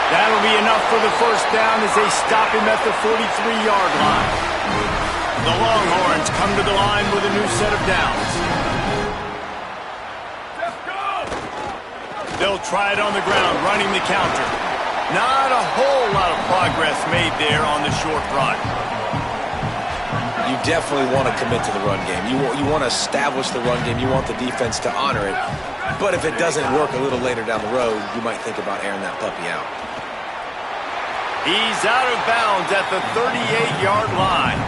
That'll be enough for the first down as they stop him at the 43-yard line. The Longhorns come to the line with a new set of downs. They'll try it on the ground, running the counter. Not a whole lot of progress made there on the short run. You definitely want to commit to the run game. You want to establish the run game. You want the defense to honor it. But if it doesn't work a little later down the road, you might think about airing that puppy out. He's out of bounds at the 38-yard line.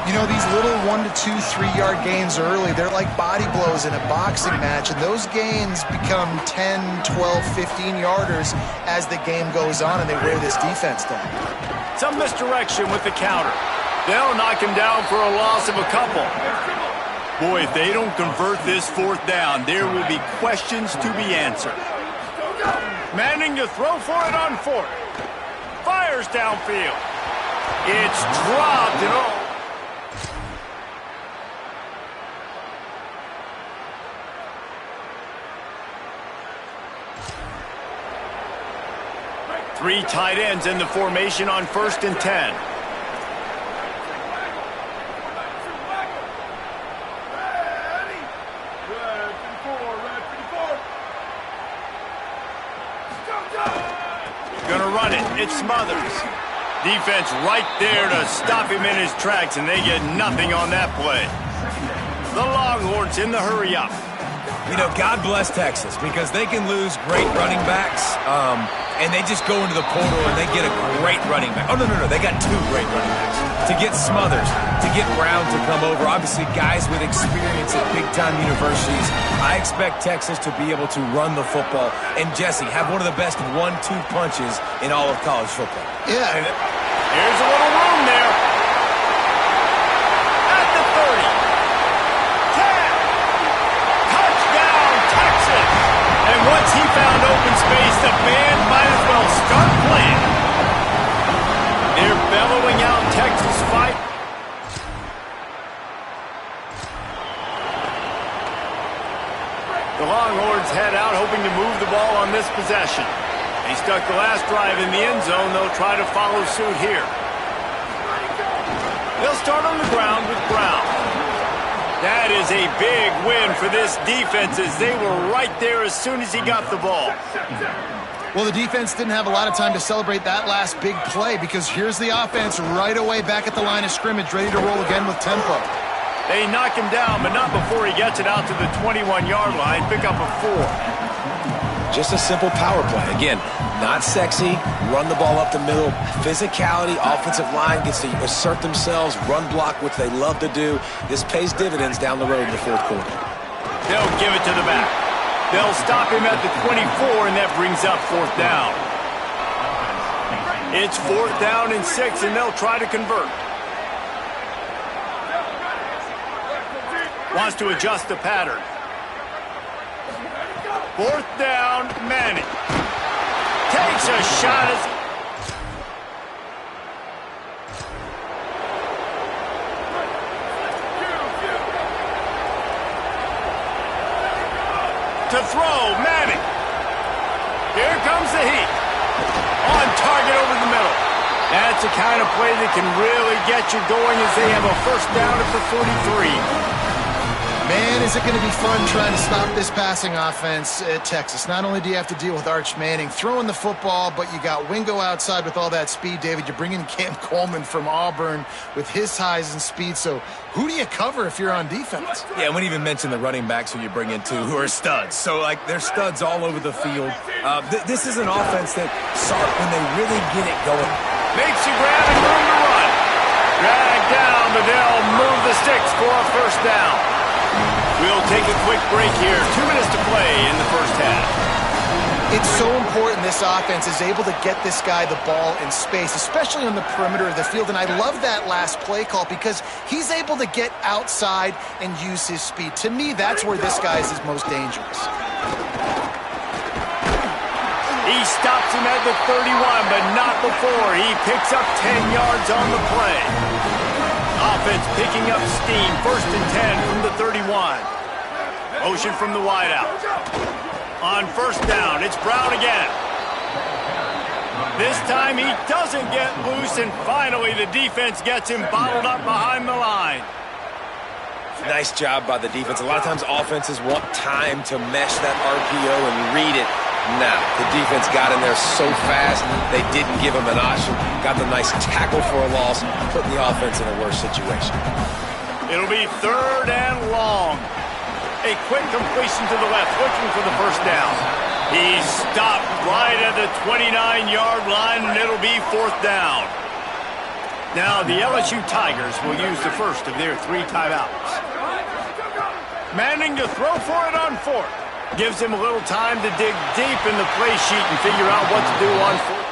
You know, these little 1 to 2, 3-yard gains early, they're like body blows in a boxing match, and those gains become 10, 12, 15-yarders as the game goes on and they wear this defense down. Some misdirection with the counter. They'll knock him down for a loss of a couple. Boy, if they don't convert this 4th down, there will be questions to be answered. Manning to throw for it on 4th. Fires downfield. It's dropped and all. Three tight ends in the formation on 1st and 10. Gonna run it. It's Smothers. Defense right there to stop him in his tracks, and they get nothing on that play. The Longhorns in the hurry up. You know, God bless Texas, because they can lose great running backs, and they just go into the portal and they get a great running back. Oh, no, they got 2 great running backs. To get Smothers, to get Brown to come over, obviously guys with experience at big-time universities, I expect Texas to be able to run the football and, Jesse, have one of the best 1-2 punches in all of college football. Yeah. Here's a little room there. At the 30. 10. Touchdown, Texas. And once he found open space, the band might as well start playing. They're bellowing out Texas fight. The Longhorns head out, hoping to move the ball on this possession. They stuck the last drive in the end zone. They'll try to follow suit here. They'll start on the ground with Brown. That is a big win for this defense, as they were right there as soon as he got the ball. Well, the defense didn't have a lot of time to celebrate that last big play, because here's the offense right away back at the line of scrimmage, ready to roll again with tempo. They knock him down, but not before he gets it out to the 21-yard line. Pick up a 4. Just a simple power play. Again, not sexy, run the ball up the middle, physicality, offensive line gets to assert themselves, run block, which they love to do. This pays dividends down the road in the 4th quarter. They'll give it to the back. They'll stop him at the 24, and that brings up 4th down. It's 4th down and 6, and they'll try to convert. Wants to adjust the pattern. 4th down, Manning. Takes a shot as... to throw, Manning. That's the kind of play that can really get you going as they have a first down at the 43. Man, is it going to be fun trying to stop this passing offense at Texas. Not only do you have to deal with Arch Manning throwing the football, but you got Wingo outside with all that speed, David. You bring in Cam Coleman from Auburn with his highs and speed. So who do you cover if you're on defense? Yeah, we didn't even mention the running backs who you bring in, too, who are studs. So, like, they're studs all over the field. This is an offense that, when they really get it going. Makes you grab and room to run. Drag down, but they'll move the sticks for a first down. We'll take a quick break here. 2 minutes to play in the first half. It's so important this offense is able to get this guy the ball in space, especially on the perimeter of the field. And I love that last play call because he's able to get outside and use his speed. To me, that's where this guy is his most dangerous. He stops him at the 31, but not before. He picks up 10 yards on the play. Offense picking up steam. 1st and 10 from the 31. Motion from the wideout. On first down, it's Brown again. This time he doesn't get loose, and finally the defense gets him bottled up behind the line. Nice job by the defense. A lot of times offenses want time to mesh that RPO and read it. Now, the defense got in there so fast, they didn't give him an option. Got the nice tackle for a loss, putting the offense in a worse situation. It'll be 3rd and long. A quick completion to the left, looking for the first down. He's stopped right at the 29-yard line, and it'll be 4th down. Now, the LSU Tigers will use the first of their 3 timeouts. Manning to throw for it on 4th. Gives him a little time to dig deep in the play sheet and figure out what to do on 4th.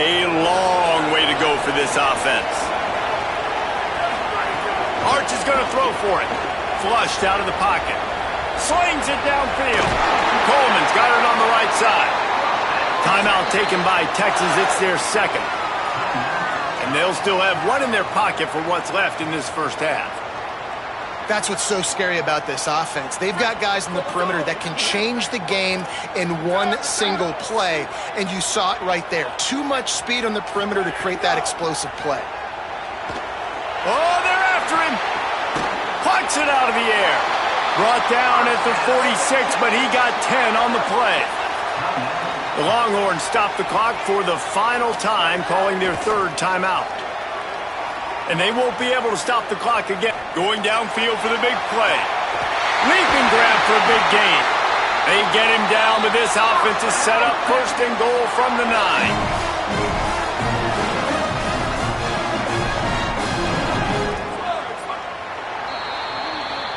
A long way to go for this offense. Arch is going to throw for it. Flushed out of the pocket. Slings it downfield. Coleman's got it on the right side. Timeout taken by Texas. It's their 2nd. And they'll still have 1 in their pocket for what's left in this first half. That's what's so scary about this offense. They've got guys in the perimeter that can change the game in one single play, and you saw it right there. Too much speed on the perimeter to create that explosive play. Oh, they're after him. Plucks it out of the air. Brought down at the 46, but he got 10 on the play. The Longhorns stopped the clock for the final time, calling their 3rd timeout. And they won't be able to stop the clock again. Going downfield for the big play. Leaping grab for a big gain. They get him down, but this offense is set up 1st and goal from the 9.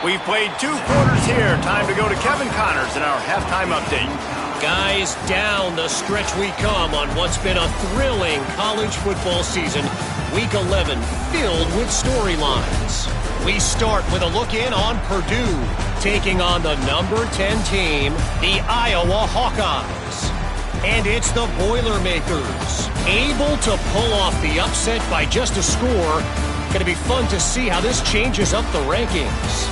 We've played 2 quarters here. Time to go to Kevin Connors in our halftime update. Guys, down the stretch we come on what's been a thrilling college football season. Week 11 filled with storylines. We start with a look in on Purdue, taking on the number 10 team, the Iowa Hawkeyes. And it's the Boilermakers, able to pull off the upset by just a score. Going to be fun to see how this changes up the rankings.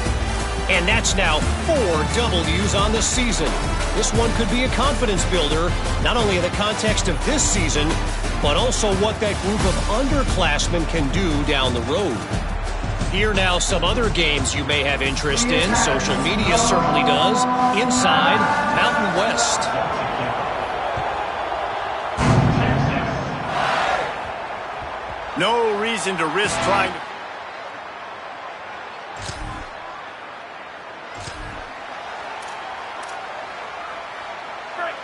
And that's now 4 W's on the season. This one could be a confidence builder, not only in the context of this season, but also what that group of underclassmen can do down the road. Here now some other games you may have interest in. Social media certainly does. Inside Mountain West. No reason to risk trying to...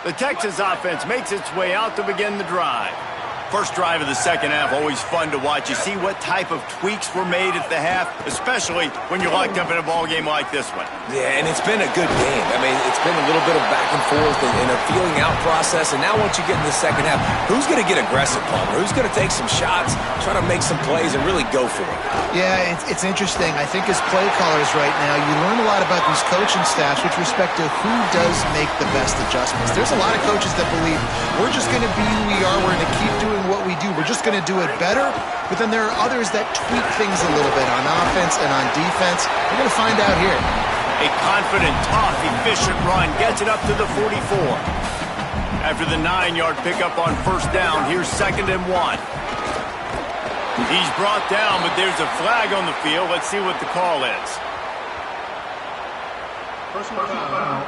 The Texas offense makes its way out to begin the drive. First drive of the second half, always fun to watch. You see what type of tweaks were made at the half, especially when you're locked up in a ball game like this one. Yeah, and it's been a good game. I mean, it's been a little bit of back and forth and a feeling out process. And now once you get in the second half, who's going to get aggressive, Palmer? Who's going to take some shots, try to make some plays, and really go for it? Yeah, it's interesting. I think as play callers right now, you learn a lot about these coaching staffs with respect to who does make the best adjustments. There's a lot of coaches that believe we're just going to be who we are. We're going to keep doing what we do. We're just going to do it better. But then there are others that tweak things a little bit on offense and on defense. We're going to find out here. A confident, tough, efficient run gets it up to the 44. After the 9-yard pickup on first down, here's 2nd and 1. He's brought down, but there's a flag on the field. Let's see what the call is. Personal foul.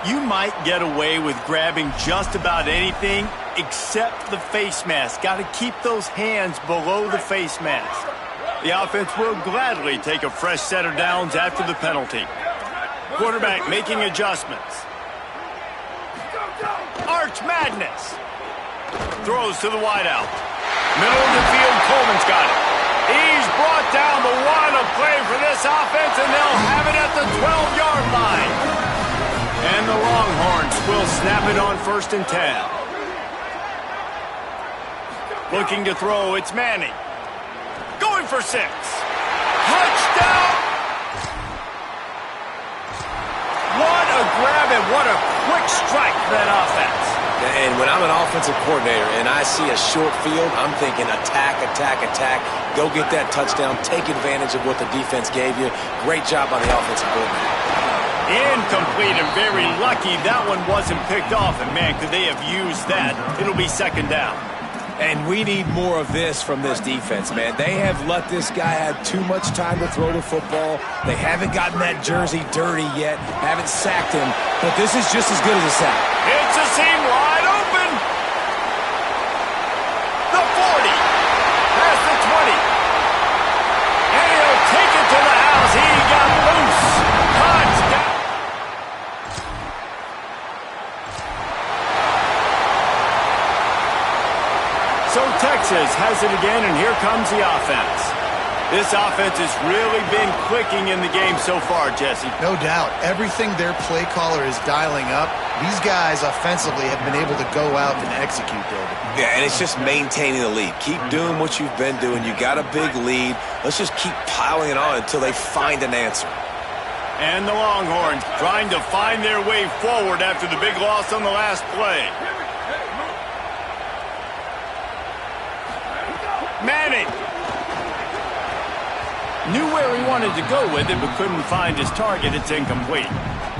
You might get away with grabbing just about anything except the face mask. Got to keep those hands below the face mask. The offense will gladly take a fresh set of downs after the penalty. Quarterback making adjustments. Arch Madness. Throws to the wideout. Middle of the field, Coleman's got it. He's brought down, the wild play for this offense, and they'll have it at the 12-yard line. And the Longhorns will snap it on 1st and 10. Looking to throw, it's Manning. Going for 6. Touchdown! What a grab and what a quick strike for that offense. And when I'm an offensive coordinator and I see a short field, I'm thinking attack, attack, attack. Go get that touchdown. Take advantage of what the defense gave you. Great job by the offensive coordinator. Incomplete and very lucky that one wasn't picked off. And, man, could they have used that? It'll be 2nd down. And we need more of this from this defense, man. They have let this guy have too much time to throw the football. They haven't gotten that jersey dirty yet, haven't sacked him, but this is just as good as a sack. It's a seam wide open. The 40, past the 20. And he'll take it to the house. He got loose. Touchdown. So Texas has it again, and here comes the offense. This offense has really been clicking in the game so far, Jesse. No doubt. Everything their play caller is dialing up, these guys offensively have been able to go out and execute, David. Yeah, and it's just maintaining the lead. Keep doing what you've been doing. You got a big lead. Let's just keep piling it on until they find an answer. And the Longhorns trying to find their way forward after the big loss on the last play. Manning knew where he wanted to go with it, but couldn't find his target. It's incomplete.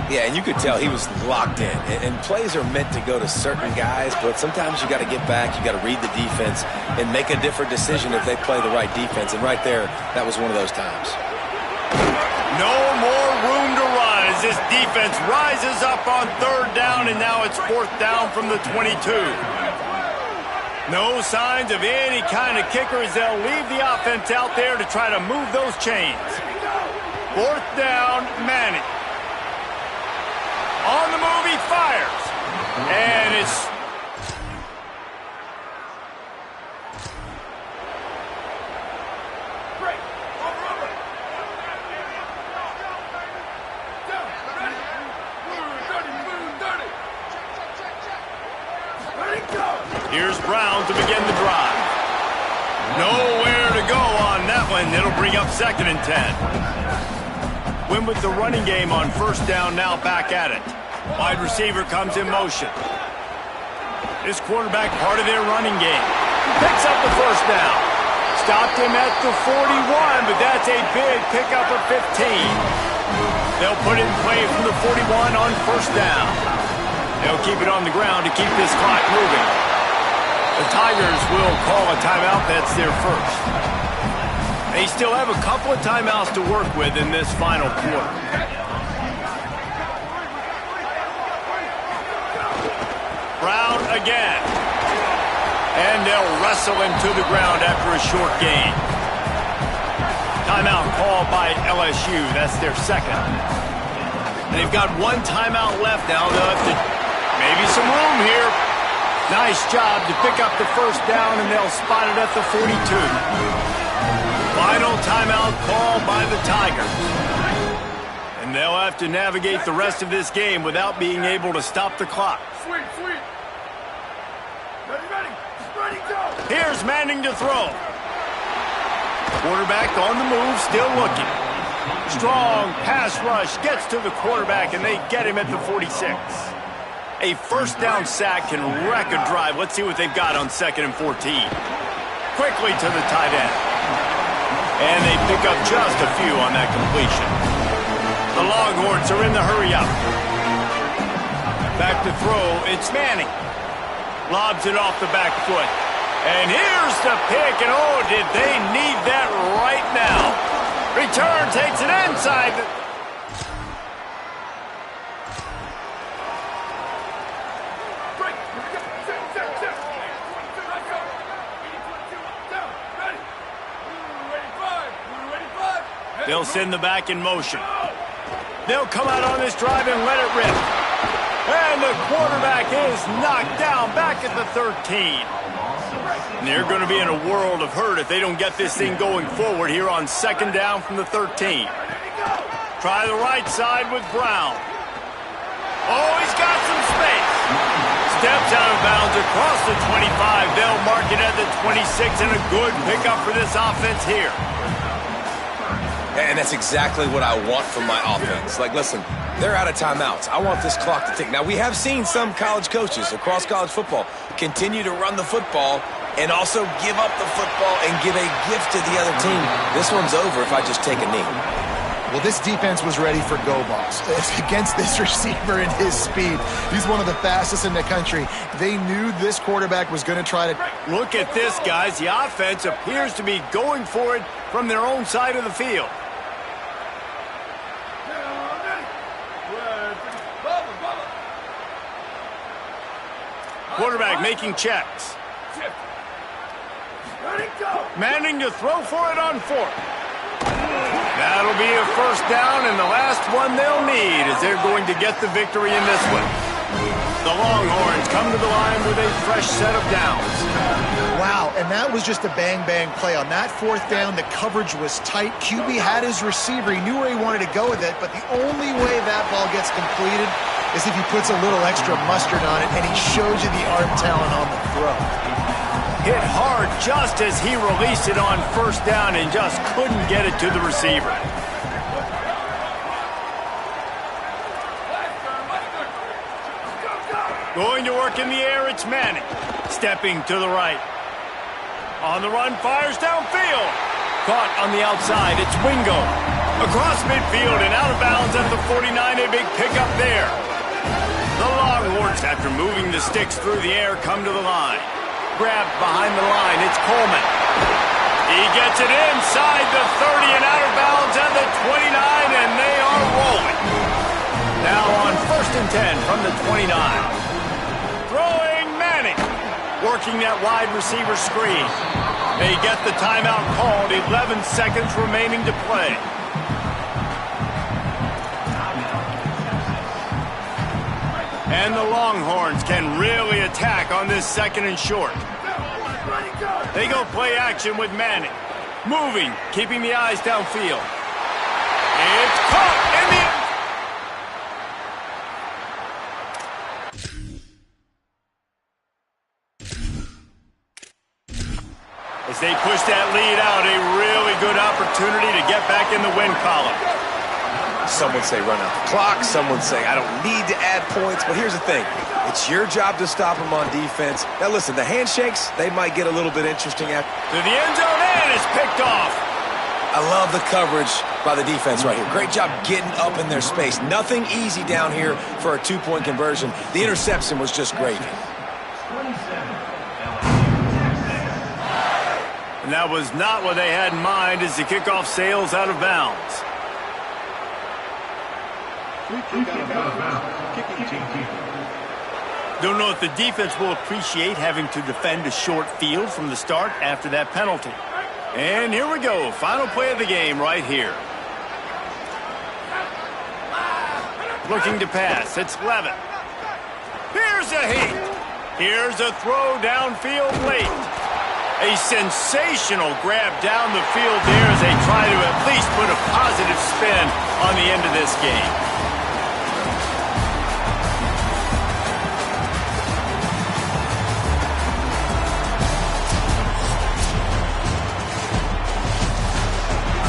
Yeah, and you could tell he was locked in. And plays are meant to go to certain guys, but sometimes you got to get back, you got to read the defense, and make a different decision if they play the right defense. And right there, that was one of those times. No more room to run as this defense rises up on 3rd down, and now it's 4th down from the 22. No signs of any kind of kickers. They'll leave the offense out there to try to move those chains. 4th down, Manning. On the move, he fires. And it's... Here's Brown to begin the drive. Nowhere to go on that one. It'll bring up 2nd and 10. Win with the running game on 1st down, now back at it. Wide receiver comes in motion. This quarterback part of their running game. Picks up the 1st down. Stopped him at the 41, but that's a big pickup of 15. They'll put it in play from the 41 on 1st down. They'll keep it on the ground to keep this clock moving. The Tigers will call a timeout. That's their first. They still have a couple of timeouts to work with in this final quarter. Brown again. And they'll wrestle him to the ground after a short gain. Timeout called by LSU. That's their second. They've got one timeout left now. They'll have to maybe some room here. Nice job to pick up the 1st down, and they'll spot it at the 42. Final timeout called by the Tigers. And they'll have to navigate the rest of this game without being able to stop the clock. Sweet. Ready, go. Here's Manning to throw. Quarterback on the move, still looking. Strong pass rush gets to the quarterback, and they get him at the 46. A 1st down sack can wreck a drive. Let's see what they've got on 2nd and 14. Quickly to the tight end. And they pick up just a few on that completion. The Longhorns are in the hurry-up. Back to throw, it's Manning. Lobs it off the back foot. And here's the pick, and oh, did they need that right now. Return takes it inside. They'll send the back in motion. They'll come out on this drive and let it rip. And the quarterback is knocked down back at the 13. And they're going to be in a world of hurt if they don't get this thing going forward here on second down from the 13. Try the right side with Brown. Oh, he's got some space. Steps out of bounds across the 25. They'll mark it at the 26, and a good pickup for this offense here. And that's exactly what I want from my offense. Like, listen, they're out of timeouts. I want this clock to tick. Now, we have seen some college coaches across college football continue to run the football and also give up the football and give a gift to the other team. This one's over if I just take a knee. Well, this defense was ready for go balls against this receiver and his speed. He's one of the fastest in the country. They knew this quarterback was going to try to... Look at this, guys. The offense appears to be going for it from their own side of the field. Quarterback making checks. Manning to throw for it on fourth. That'll be a first down, and the last one they'll need as they're going to get the victory in this one. The Longhorns come to the line with a fresh set of downs. Wow, and that was just a bang-bang play. On that fourth down, the coverage was tight. QB had his receiver. He knew where he wanted to go with it, but the only way that ball gets completed is if he puts a little extra mustard on it, and he shows you the arm talent on the throw. Hit hard just as he released it on first down and just couldn't get it to the receiver. Going to work in the air, it's Manning. Stepping to the right. On the run, fires downfield. Caught on the outside, it's Wingo. Across midfield and out of bounds at the 49, a big pickup there. The Longhorns, after moving the sticks through the air, come to the line. Grabbed behind the line, it's Coleman. He gets it inside the 30 and out of bounds at the 29, and they are rolling. Now on first and 10 from the 29. Throwing Manning. Working that wide receiver screen. They get the timeout called, 11 seconds remaining to play. And the Longhorns can really attack on this second and short. They go play action with Manning. Moving, keeping the eyes downfield. It's caught in the... As they push that lead out, a really good opportunity to get back in the win column. Some would say run out the clock. Some would say I don't need to add points. But here's the thing. It's your job to stop them on defense. Now, listen, the handshakes, they might get a little bit interesting after. To the end zone, and it's picked off. I love the coverage by the defense right here. Great job getting up in their space. Nothing easy down here for a two-point conversion. The interception was just great. And that was not what they had in mind as the kickoff sails out of bounds. Don't know if the defense will appreciate having to defend a short field from the start after that penalty. And here we go, final play of the game right here. Looking to pass, it's Levin. Here's a heat. Here's a throw downfield late. A sensational grab down the field there as they try to at least put a positive spin on the end of this game.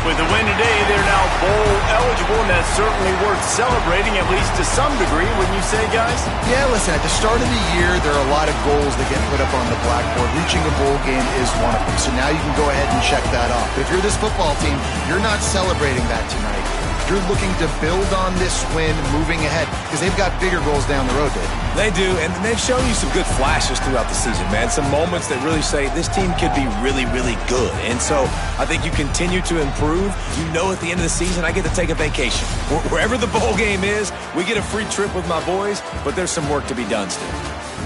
With the win today, they're now bowl eligible, and that's certainly worth celebrating, at least to some degree, wouldn't you say, guys? Yeah, listen, at the start of the year, there are a lot of goals that get put up on the blackboard. Reaching a bowl game is one of them, so now you can go ahead and check that off. But if you're this football team, you're not celebrating that tonight. you're looking to build on this win moving ahead because they've got bigger goals down the road, Dave. They do, and they've shown you some good flashes throughout the season, man. Some moments that really say this team could be really, really good. And so I think you continue to improve. You know at the end of the season, I get to take a vacation. Wherever the bowl game is, we get a free trip with my boys, but there's some work to be done still.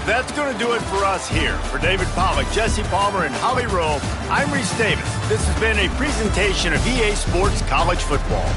That's going to do it for us here. For David Pollack, Jesse Palmer, and Holly Rowe, I'm Reese Davis. This has been a presentation of EA Sports College Football.